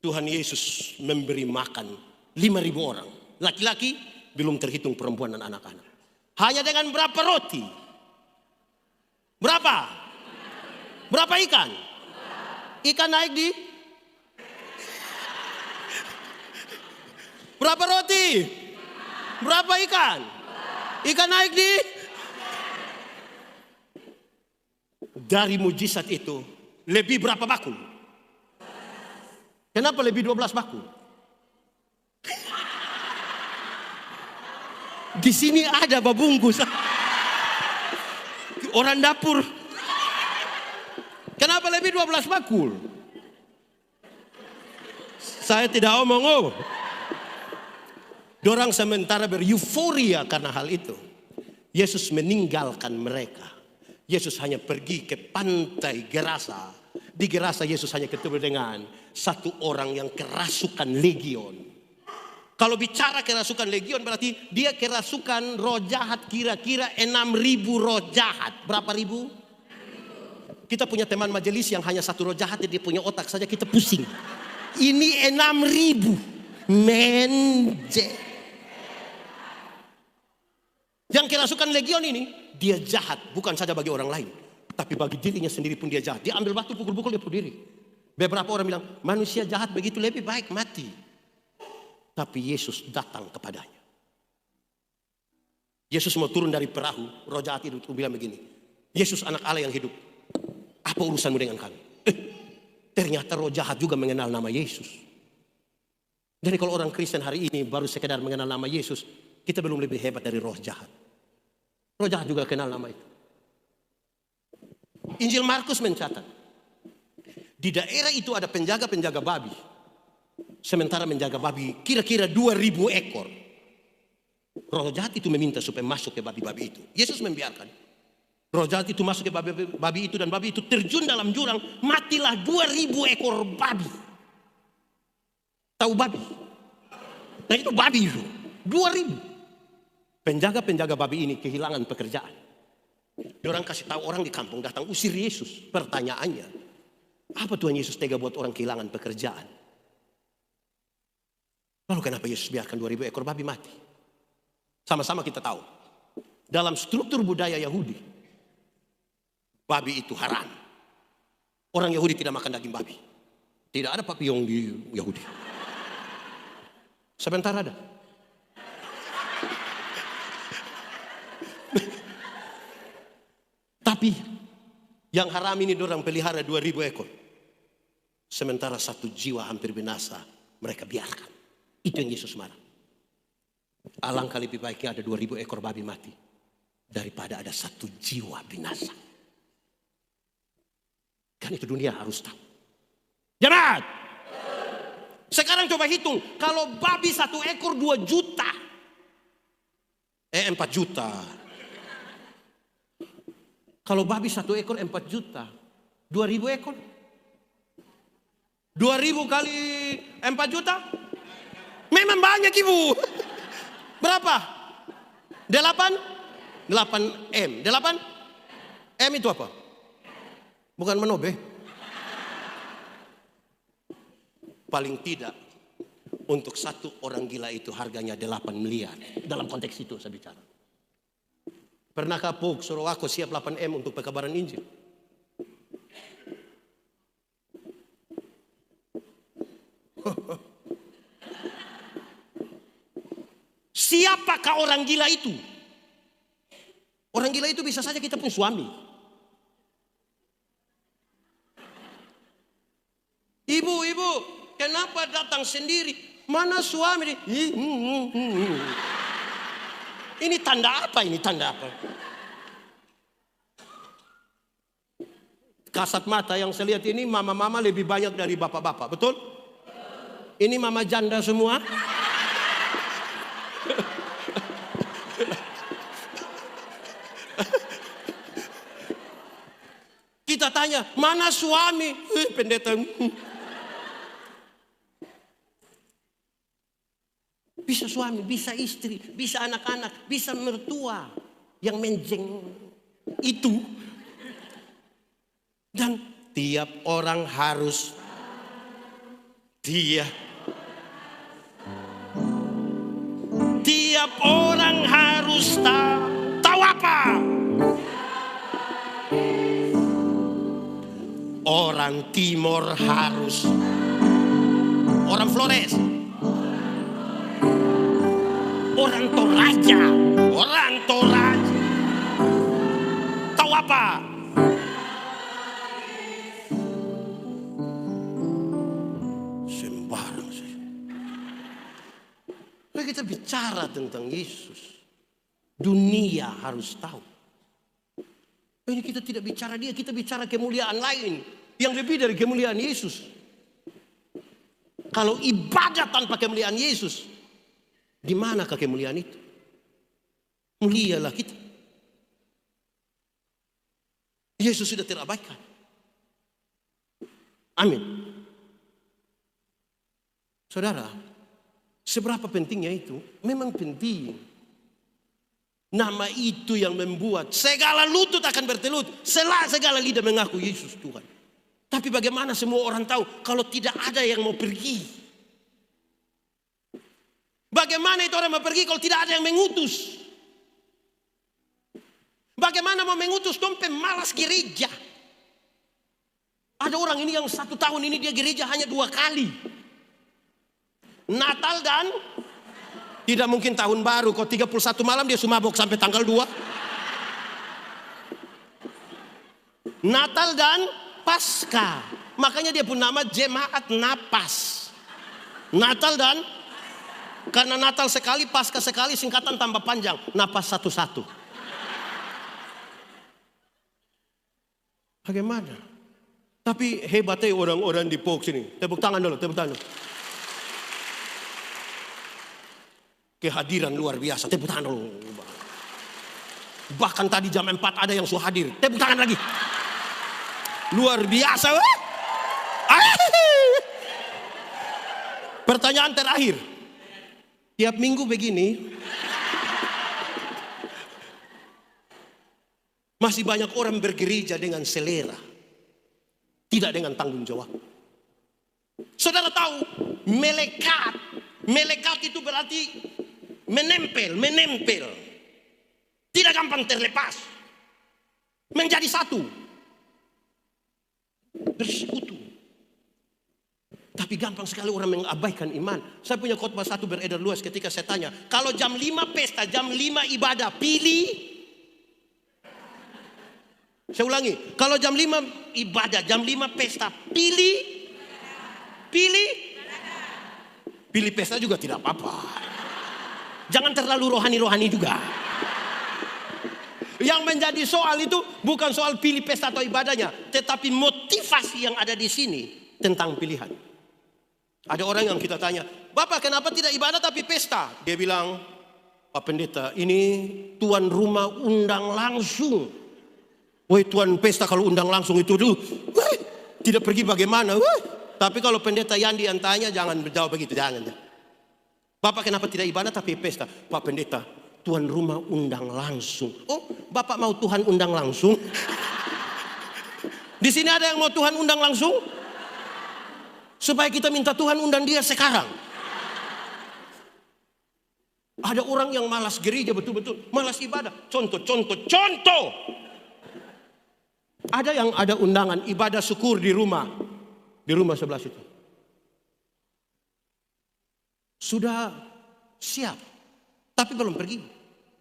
Tuhan Yesus memberi makan 5.000 orang. Laki-laki belum terhitung perempuan dan anak-anak. Hanya dengan berapa roti? Berapa? Berapa ikan? Ikan naik di? Berapa roti? Berapa ikan? Ikan naik di? Dari mujizat itu lebih berapa bakul? Kenapa lebih 12 bakul? Di sini ada babungkus. Orang dapur. Kenapa lebih 12 bakul? Saya tidak omong. Dorang sementara bereuforia karena hal itu. Yesus meninggalkan mereka. Yesus hanya pergi ke pantai Gerasa. Di Gerasa Yesus hanya ketemu dengan satu orang yang kerasukan legion. Kalau bicara kerasukan legion berarti dia kerasukan roh jahat kira-kira 6.000 roh jahat. Berapa ribu? Kita punya teman majelis yang hanya satu roh jahat, dia punya otak saja kita pusing. Ini 6.000 menje. Yang kerasukan legion ini dia jahat bukan saja bagi orang lain, tapi bagi dirinya sendiri pun dia jahat. Dia ambil batu pukul-pukul dia bunuh diri. Beberapa orang bilang manusia jahat begitu lebih baik mati. Tapi Yesus datang kepadanya. Yesus mau turun dari perahu, roh jahat itu bilang begini, Yesus anak Allah yang hidup, apa urusanmu dengan kami? Ternyata roh jahat juga mengenal nama Yesus. Jadi kalau orang Kristen hari ini baru sekedar mengenal nama Yesus, kita belum lebih hebat dari roh jahat. Roh jahat juga kenal nama itu. Injil Markus mencatat, di daerah itu ada penjaga-penjaga babi. Sementara menjaga babi kira-kira 2.000 ekor. Roh jahat itu meminta supaya masuk ke babi-babi itu. Yesus membiarkan. Roh jahat itu masuk ke babi itu dan babi itu terjun dalam jurang. Matilah 2.000 ekor babi. Tahu babi? Nah itu babi itu. 2.000. Penjaga-penjaga babi ini kehilangan pekerjaan. Orang kasih tahu orang di kampung datang usir Yesus. Pertanyaannya, apa Tuhan Yesus tega buat orang kehilangan pekerjaan? Lalu kenapa Yesus biarkan 2.000 ekor babi mati? Sama-sama kita tahu. Dalam struktur budaya Yahudi, babi itu haram. Orang Yahudi tidak makan daging babi. Tidak ada papillon di Yahudi. Sebentar ada. Tapi yang haram ini dorang pelihara 2.000 ekor. Sementara 1 jiwa hampir binasa mereka biarkan. Itu yang Yesus marah. Alangkah lebih baiknya ada 2.000 ekor babi mati daripada ada 1 jiwa binasa. Kan itu dunia harus tahu. Jemaat, sekarang coba hitung, kalau babi 1 ekor 2 juta. 4 juta. Kalau babi 1 ekor 4 juta. 2.000 ekor. 2.000 kali 4 juta. Memang banyak ibu. Berapa? 8 M. 8 M itu apa? Bukan menobe. Paling tidak untuk 1 orang gila itu harganya 8 miliar. Dalam konteks itu saya bicara. Pernahkah Puk suruh aku siap 8 M untuk pekabaran Injil? Siapakah orang gila itu? Orang gila itu bisa saja kita pun suami. Ibu, kenapa datang sendiri? Mana suami? Ini tanda apa? Kasat mata yang saya lihat ini mama-mama lebih banyak dari bapak-bapak, betul? Ini mama janda semua. Kita tanya, mana suami? Pendeta. Bisa suami, bisa istri, bisa anak-anak, bisa mertua yang menjeng itu. Dan tiap orang harus tiap orang harus tahu apa? Orang Timor harus, orang Flores, orang Toraja tahu apa? Sembarang saja. Kalau kita bicara tentang Yesus, dunia harus tahu. Ini kita tidak bicara dia, kita bicara kemuliaan lain yang lebih dari kemuliaan Yesus. Kalau ibadah tanpa kemuliaan Yesus, di manakah kemuliaan itu? Mulialah kita. Yesus sudah terabaikan. Amin. Saudara, seberapa pentingnya itu? Memang penting. Nama itu yang membuat segala lutut akan bertelut, segala lidah mengaku Yesus Tuhan. Tapi bagaimana semua orang tahu kalau tidak ada yang mau pergi? Bagaimana itu orang mau pergi kalau tidak ada yang mengutus? Bagaimana mau mengutus dong pemalas gereja? Ada orang ini yang 1 tahun ini dia gereja hanya 2 kali. Natal dan tidak mungkin tahun baru. Kok 31 malam dia sumabok sampai tanggal 2. Natal dan Paskah. Makanya dia pun nama jemaat napas. Natal dan karena Natal sekali, Paskah sekali, singkatan tambah panjang. Napas satu-satu. Bagaimana? Tapi hebatnya orang-orang di Pok sini. Tepuk tangan dulu, tepuk tangan dulu. Kehadiran luar biasa, tepuk tangan dulu. Bahkan tadi jam 4 ada yang sudah hadir. Tepuk tangan lagi. Luar biasa. Pertanyaan terakhir. Tiap minggu begini, masih banyak orang bergereja dengan selera, tidak dengan tanggung jawab. Saudara tahu, melekat itu berarti menempel. Tidak gampang terlepas. Menjadi satu. Bersekutu. Tapi gampang sekali orang mengabaikan iman. Saya punya khotbah satu beredar luas ketika saya tanya, kalau jam 5 pesta, jam 5 ibadah, pilih. Saya ulangi, kalau jam 5 ibadah, jam 5 pesta, pilih. Pilih pesta juga tidak apa-apa. Jangan terlalu rohani-rohani juga. Yang menjadi soal itu bukan soal pilih pesta atau ibadahnya, tetapi motivasi yang ada di sini tentang pilihan. Ada orang yang kita tanya, Bapak kenapa tidak ibadah tapi pesta? Dia bilang, Pak Pendeta, ini tuan rumah undang langsung. Woi, tuan pesta kalau undang langsung itu dulu, tidak pergi bagaimana? Tapi kalau Pendeta Yandi yang tanya, jangan jawab begitu, jangan. Bapak kenapa tidak ibadah tapi pesta? Pak Pendeta, tuan rumah undang langsung. Oh, Bapak mau Tuhan undang langsung? Di sini ada yang mau Tuhan undang langsung? Supaya kita minta Tuhan undang dia sekarang. Ada orang yang malas gereja betul-betul, malas ibadah. Contoh. Ada yang ada undangan ibadah syukur di rumah sebelah situ. Sudah siap, tapi belum pergi.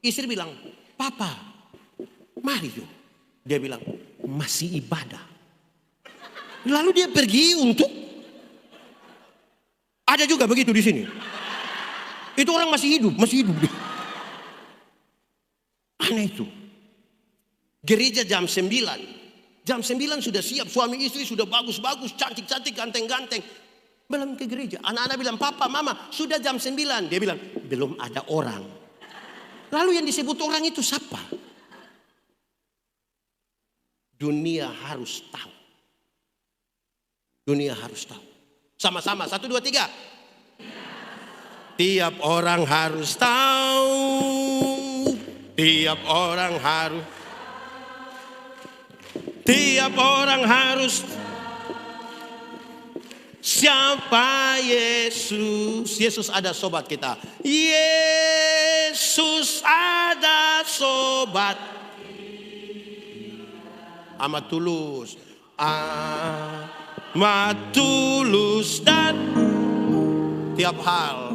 Istri bilang, Papa, mari yuk. Dia bilang, masih ibadah. Lalu dia pergi untuk. Ada juga begitu di sini. Itu orang masih hidup. Aneh itu. Gereja jam 9. Jam 9 sudah siap, suami istri sudah bagus-bagus, cantik-cantik, ganteng-ganteng. Belum ke gereja. Anak-anak bilang, Papa, Mama, sudah jam 9. Dia bilang, belum ada orang. Lalu yang disebut orang itu siapa? Dunia harus tahu. Dunia harus tahu. Sama-sama, 1, 2, 3. Tiap orang harus tahu. Tiap orang harus siapa Yesus. Yesus ada sobat kita. Yesus ada sobat. Amat tulus. Amat tulus dan tiap hal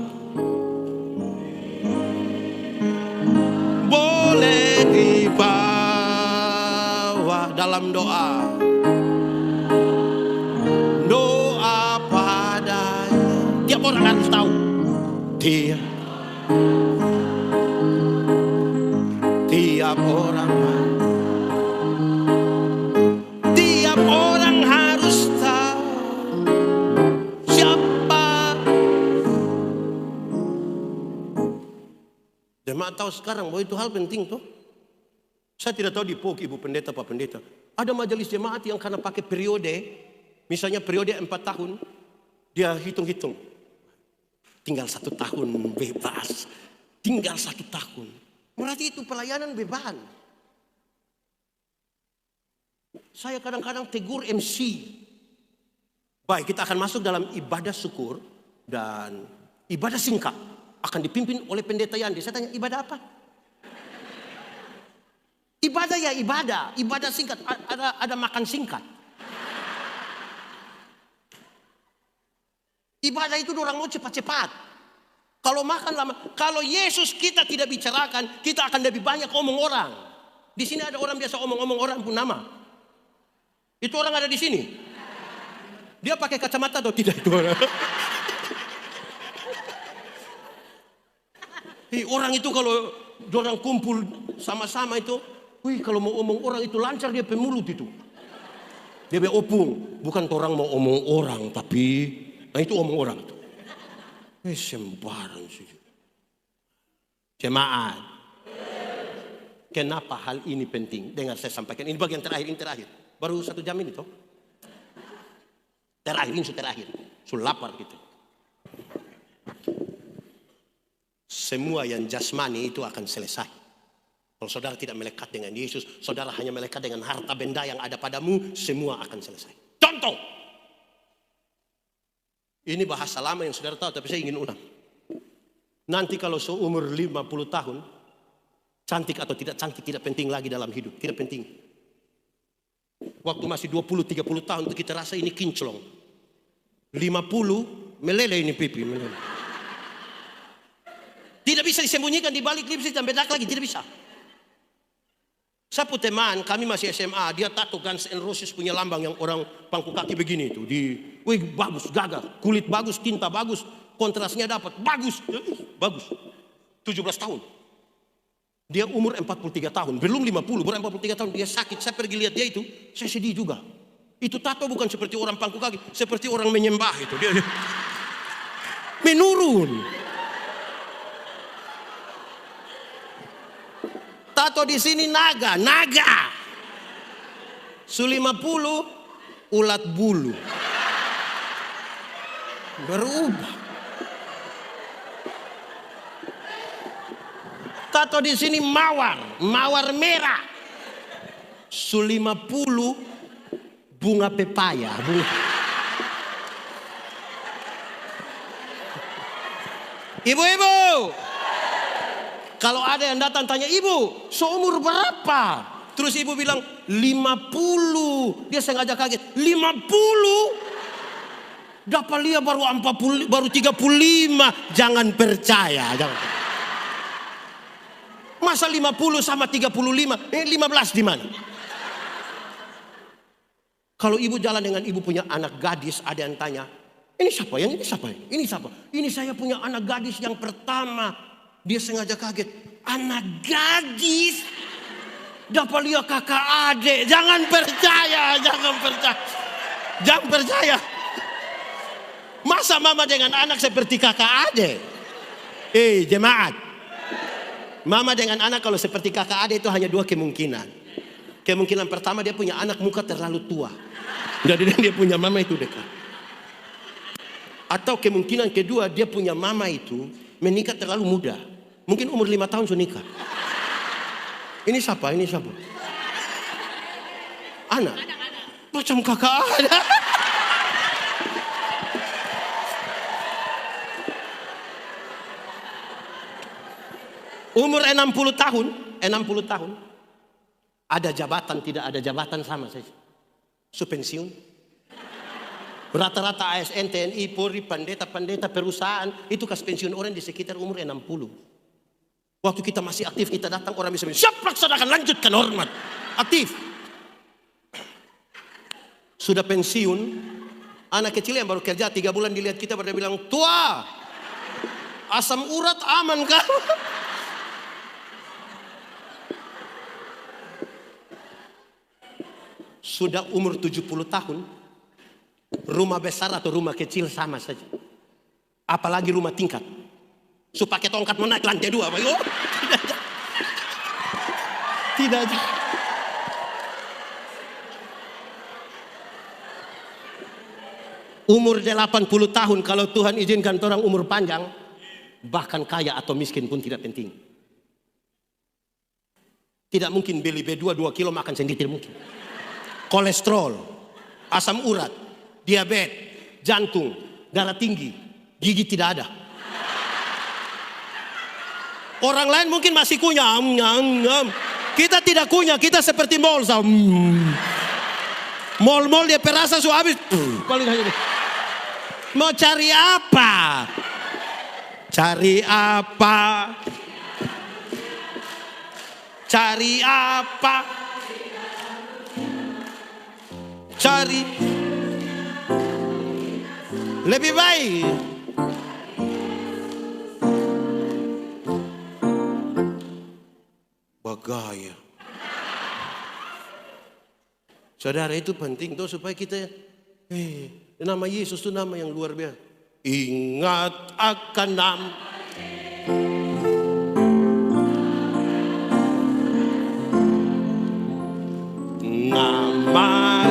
boleh dibawa dalam doa padanya. Tiap orang harus tahu. Tiap orang harus tahu siapa. Jemaat tahu sekarang bahwa itu hal penting tuh. Saya tidak tahu di Pok, Ibu Pendeta, Pak Pendeta. Ada majelis jemaat yang karena pakai periode, misalnya periode 4 tahun, dia hitung-hitung. Tinggal 1 tahun bebas. Tinggal 1 tahun. Berarti itu pelayanan beban. Saya kadang-kadang tegur MC. Baik, kita akan masuk dalam ibadah syukur dan ibadah singkat. Akan dipimpin oleh Pendeta Yandi. Saya tanya, ibadah apa? Ibadah ya ibadah. Ibadah singkat. Ada makan singkat. Ibadah itu orang mau cepat-cepat. Kalau makan lama. Kalau Yesus kita tidak bicarakan, kita akan lebih banyak omong orang. Di sini ada orang biasa omong-omong orang pun nama. Itu orang ada di sini. Dia pakai kacamata atau tidak itu orang? Orang itu kalau orang kumpul sama-sama itu, kalau mau omong orang itu lancar dia pemulut itu. Dia opung, bukan orang mau omong orang, tapi itu omong orang itu. Sembarang sih. Jemaat, kenapa hal ini penting? Dengar saya sampaikan, ini bagian terakhir, ini terakhir. Baru 1 jam ini toh. Terakhir, ini terakhir. Sudah lapar gitu. Semua yang jasmani itu akan selesai. Kalau saudara tidak melekat dengan Yesus, saudara hanya melekat dengan harta benda yang ada padamu, semua akan selesai. Contoh. Ini bahasa lama yang saudara tahu, tapi saya ingin ulang. Nanti kalau seumur 50 tahun, cantik atau tidak cantik tidak penting lagi dalam hidup, tidak penting. Waktu masih 20-30 tahun itu kita rasa ini kinclong. 50 meleleh ini pipi, meleleh. Tidak bisa disembunyikan di balik lipstik dan bedak lagi, tidak bisa. Sapu teman, kami masih SMA, dia tato Guns N' Roses punya lambang yang orang pangku kaki begini itu. Bagus, gagah, kulit bagus, tinta bagus, kontrasnya dapat, bagus. 17 tahun. Dia umur 43 tahun, belum 50, baru 43 tahun. Dia sakit, saya pergi lihat dia itu, saya sedih juga. Itu tato bukan seperti orang pangku kaki, seperti orang menyembah itu. Dia menurun. Tato di sini naga. Su 50 ulat bulu. Berubah. Tato di sini mawar merah. Su 50 bunga pepaya. Ibu-ibu. Kalau ada yang datang tanya, ibu, seumur berapa? Terus ibu bilang, 50. Dia sengaja kaget, 50? Dapat lihat baru 40, baru 35. Jangan percaya. Masa 50 sama 35? 15 di mana? Kalau ibu jalan dengan ibu punya anak gadis, ada yang tanya, ini siapa? Yang ini siapa? Ini siapa? Ini saya punya anak gadis yang pertama. Dia sengaja kaget. Anak gadis dapat lihat kakak adik. Jangan percaya. Masa mama dengan anak seperti kakak adik? Jemaat, mama dengan anak kalau seperti kakak adik itu hanya 2 kemungkinan. Kemungkinan pertama, dia punya anak muka terlalu tua, jadi dia punya mama itu dekat. Atau kemungkinan kedua, dia punya mama itu menikah terlalu muda. Mungkin umur 5 tahun sudah nikah. Ini siapa? Anak. Macam kakak ada. Umur 60 tahun. Ada jabatan, tidak ada jabatan sama saja. Su pensiun. Rata-rata ASN, TNI, Polri, pendeta perusahaan itu kasih pensiun orang di sekitar umur 60. Waktu kita masih aktif, kita datang, orang bisa bilang, siap laksanakan, lanjutkan, hormat. Aktif. Sudah pensiun, anak kecil yang baru kerja 3 bulan dilihat kita pada bilang, tua, asam urat aman kan? Sudah umur 70 tahun, rumah besar atau rumah kecil sama saja. Apalagi rumah tingkat. Su pakai tongkat mau naik lantai 2. Tidak. Umur 80 tahun, kalau Tuhan izinkan orang umur panjang, bahkan kaya atau miskin pun tidak penting. Tidak mungkin beli B2 2 kilo makan sendiri, tidak mungkin. Kolesterol, asam urat, diabetes, jantung, darah tinggi, gigi tidak ada. Orang lain mungkin masih kunyah. Kita tidak kunyah, kita seperti mall. Mall dia perasa sudah habis. Mau cari apa? Cari cari lebih baik. Bagaya. Saudara, itu penting tuh supaya kita nama Yesus itu nama yang luar biasa. Ingat akan nama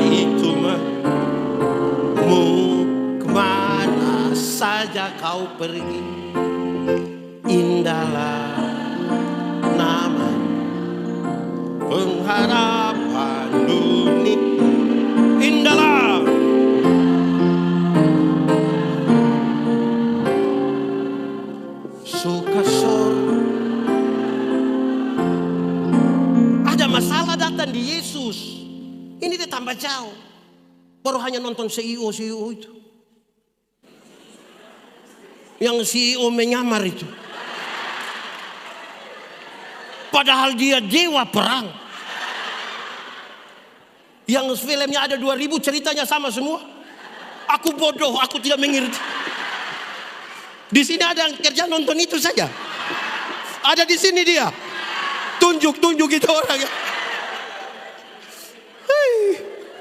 itu kemana saja kau pergi, indahlah nama pengharapan dunia, indahlah suka sorga. Ada masalah datang di Yesus, ini dia tambah jauh. Baru hanya nonton CEO itu, yang CEO menyamar itu, padahal dia dewa perang. Yang filmnya ada 2000, ceritanya sama semua. Aku bodoh, aku tidak mengerti. Di sini ada yang kerja nonton itu saja. Ada di sini dia. Tunjuk itu orangnya.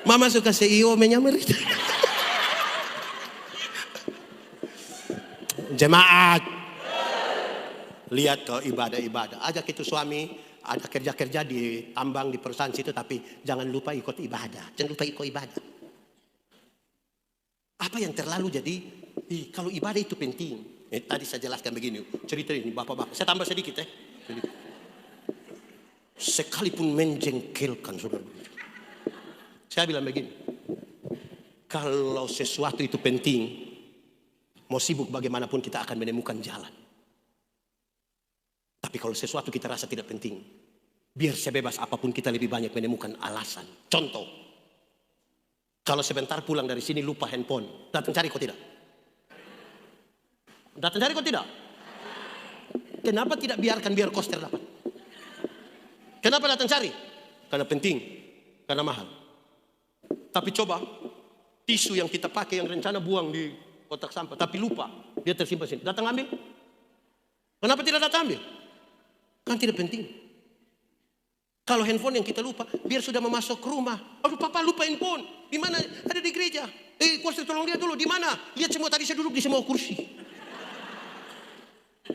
Mama suka CEO menyamar itu. Jemaat, lihat ke ibadah-ibadah. Ajak itu suami, ada kerja-kerja di tambang, di perusahaan situ, tapi jangan lupa ikut ibadah. Jangan lupa ikut ibadah. Apa yang terlalu jadi, kalau ibadah itu penting. Tadi saya jelaskan begini, cerita ini bapak-bapak. Saya tambah sedikit sekalipun menjengkelkan saudara. Saya bilang begini, kalau sesuatu itu penting, mau sibuk bagaimanapun kita akan menemukan jalan. Tapi kalau sesuatu kita rasa tidak penting, biar sebebas apapun kita lebih banyak menemukan alasan. Contoh, kalau sebentar pulang dari sini lupa handphone, datang cari kok tidak? Datang cari kok tidak? Kenapa tidak biarkan biar koster dapat? Kenapa datang cari? Karena penting, karena mahal. Tapi coba tisu yang kita pakai yang rencana buang di kotak sampah, tapi lupa dia tersimpan sini. Datang ambil? Kenapa tidak datang ambil? Kan tidak penting. Kalau handphone yang kita lupa, biar sudah memasuk ke rumah. Aduh papa lupa handphone. Di mana? Ada di gereja. Koster tolong lihat dulu. Di mana? Lihat semua, tadi saya duduk di semua kursi.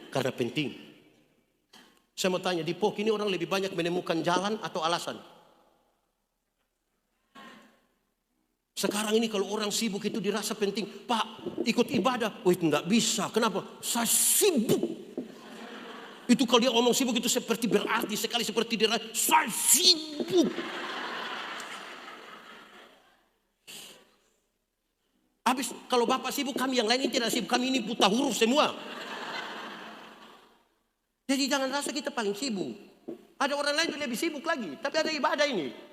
Karena penting. Saya mau tanya, di POK ini orang lebih banyak menemukan jalan atau alasan? Sekarang ini kalau orang sibuk itu dirasa penting. Pak, ikut ibadah. Oh itu enggak bisa. Kenapa? Saya sibuk. Itu kalau dia ngomong sibuk itu seperti berarti sekali, seperti dia saya sibuk. Habis kalau bapak sibuk, kami yang lain ini tidak sibuk. Kami ini buta huruf semua. Jadi jangan rasa kita paling sibuk. Ada orang lain yang lebih sibuk lagi. Tapi ada ibadah ini.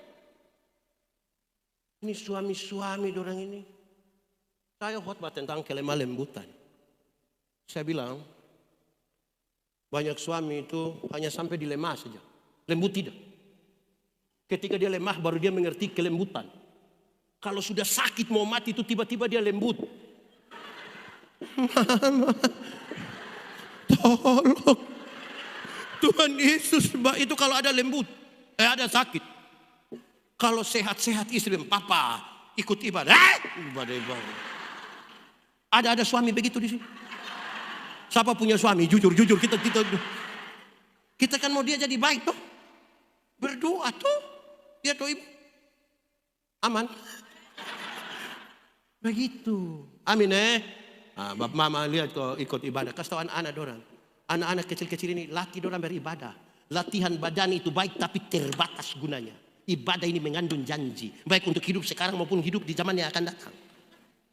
Ini suami-suami dorang ini. Saya khotbah tentang kelemah lembutan. Saya bilang, banyak suami itu hanya sampai di lemah saja. Lembut tidak. Ketika dia lemah baru dia mengerti kelembutan. Kalau sudah sakit mau mati itu tiba-tiba dia lembut. Mama, tolong. Tuhan Yesus, itu kalau ada lembut, ada sakit. Kalau sehat-sehat istri, papa ikut ibadah. Ibadah. Ada suami begitu di sini. Siapa punya suami? Jujur kita kan mau dia jadi baik toh. Berdoa toh. Dia tuh ibu. Aman. Begitu. Amin Bapak mama lihat kok ikut ibadah. Kasih tahu anak-anak dorang. Anak-anak kecil-kecil ini latih dorang beribadah. Latihan badan itu baik tapi terbatas gunanya. Ibadah ini mengandung janji. Baik untuk hidup sekarang maupun hidup di zaman yang akan datang.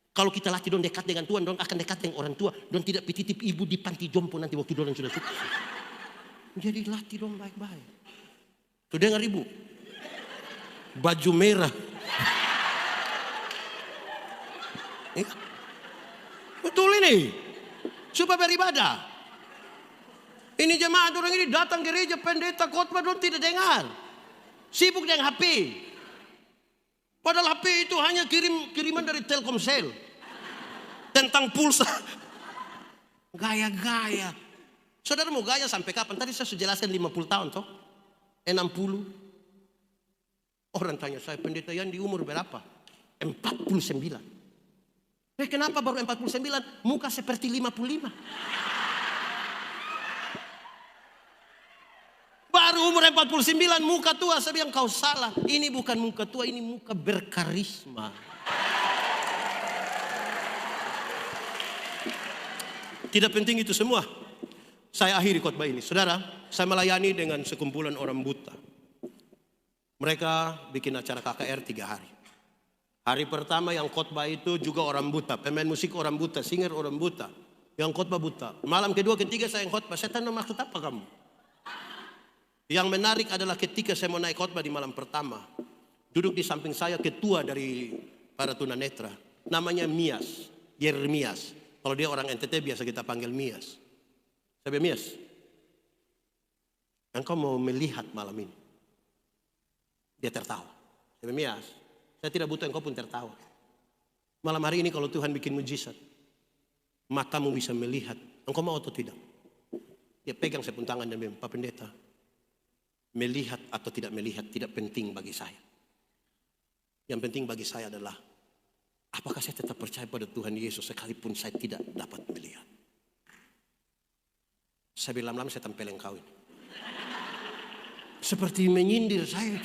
Kalau kita latih don dekat dengan Tuhan, don akan dekat dengan orang tua. Don tidak pititip ibu di panti jompo nanti waktu don sudah sukses. Jadi latih don baik-baik. Tuh dengar ibu. Baju merah. Betul ini. Supaya beribadah. Ini jemaat orang ini datang gereja pendeta khotbah don tidak dengar. Sibuk dengan HP. Padahal HP itu hanya kiriman dari Telkomsel. Tentang pulsa. Gaya-gaya. Saudara mau gaya sampai kapan? Tadi saya sudah jelaskan 50 tahun toh. 60. Orang tanya saya, pendeta Yan di umur berapa? 49. Kenapa baru 49? Muka seperti 55. Baru umur 49 muka tua. Saya bilang kau salah. Ini bukan muka tua, ini muka berkarisma. Tidak penting itu semua. Saya akhiri khotbah ini. Saudara, saya melayani dengan sekumpulan orang buta. Mereka bikin acara KKR 3 hari. Hari pertama yang khotbah itu juga orang buta. Pemain musik orang buta, singer orang buta. Yang khotbah buta. Malam kedua, ketiga saya yang khotbah. Saya tanya maksud apa kamu? Yang menarik adalah ketika saya mau naik khotbah di malam pertama. Duduk di samping saya ketua dari para tunanetra. Namanya Mias, Yeremias. Kalau dia orang NTT biasa kita panggil Mias. Saya bilang, Mias, engkau mau melihat malam ini? Dia tertawa. Saya bilang, Mias, saya tidak butuh engkau pun tertawa. Malam hari ini kalau Tuhan bikin mujizat, matamu bisa melihat. Engkau mau atau tidak? Dia pegang saya pun tangan dan bilang, Pak Pendeta, melihat atau tidak melihat tidak penting bagi saya. Yang penting bagi saya adalah apakah saya tetap percaya pada Tuhan Yesus sekalipun saya tidak dapat melihat. Saya bilang lama saya tempeleng kau ini. Seperti menyindir saya.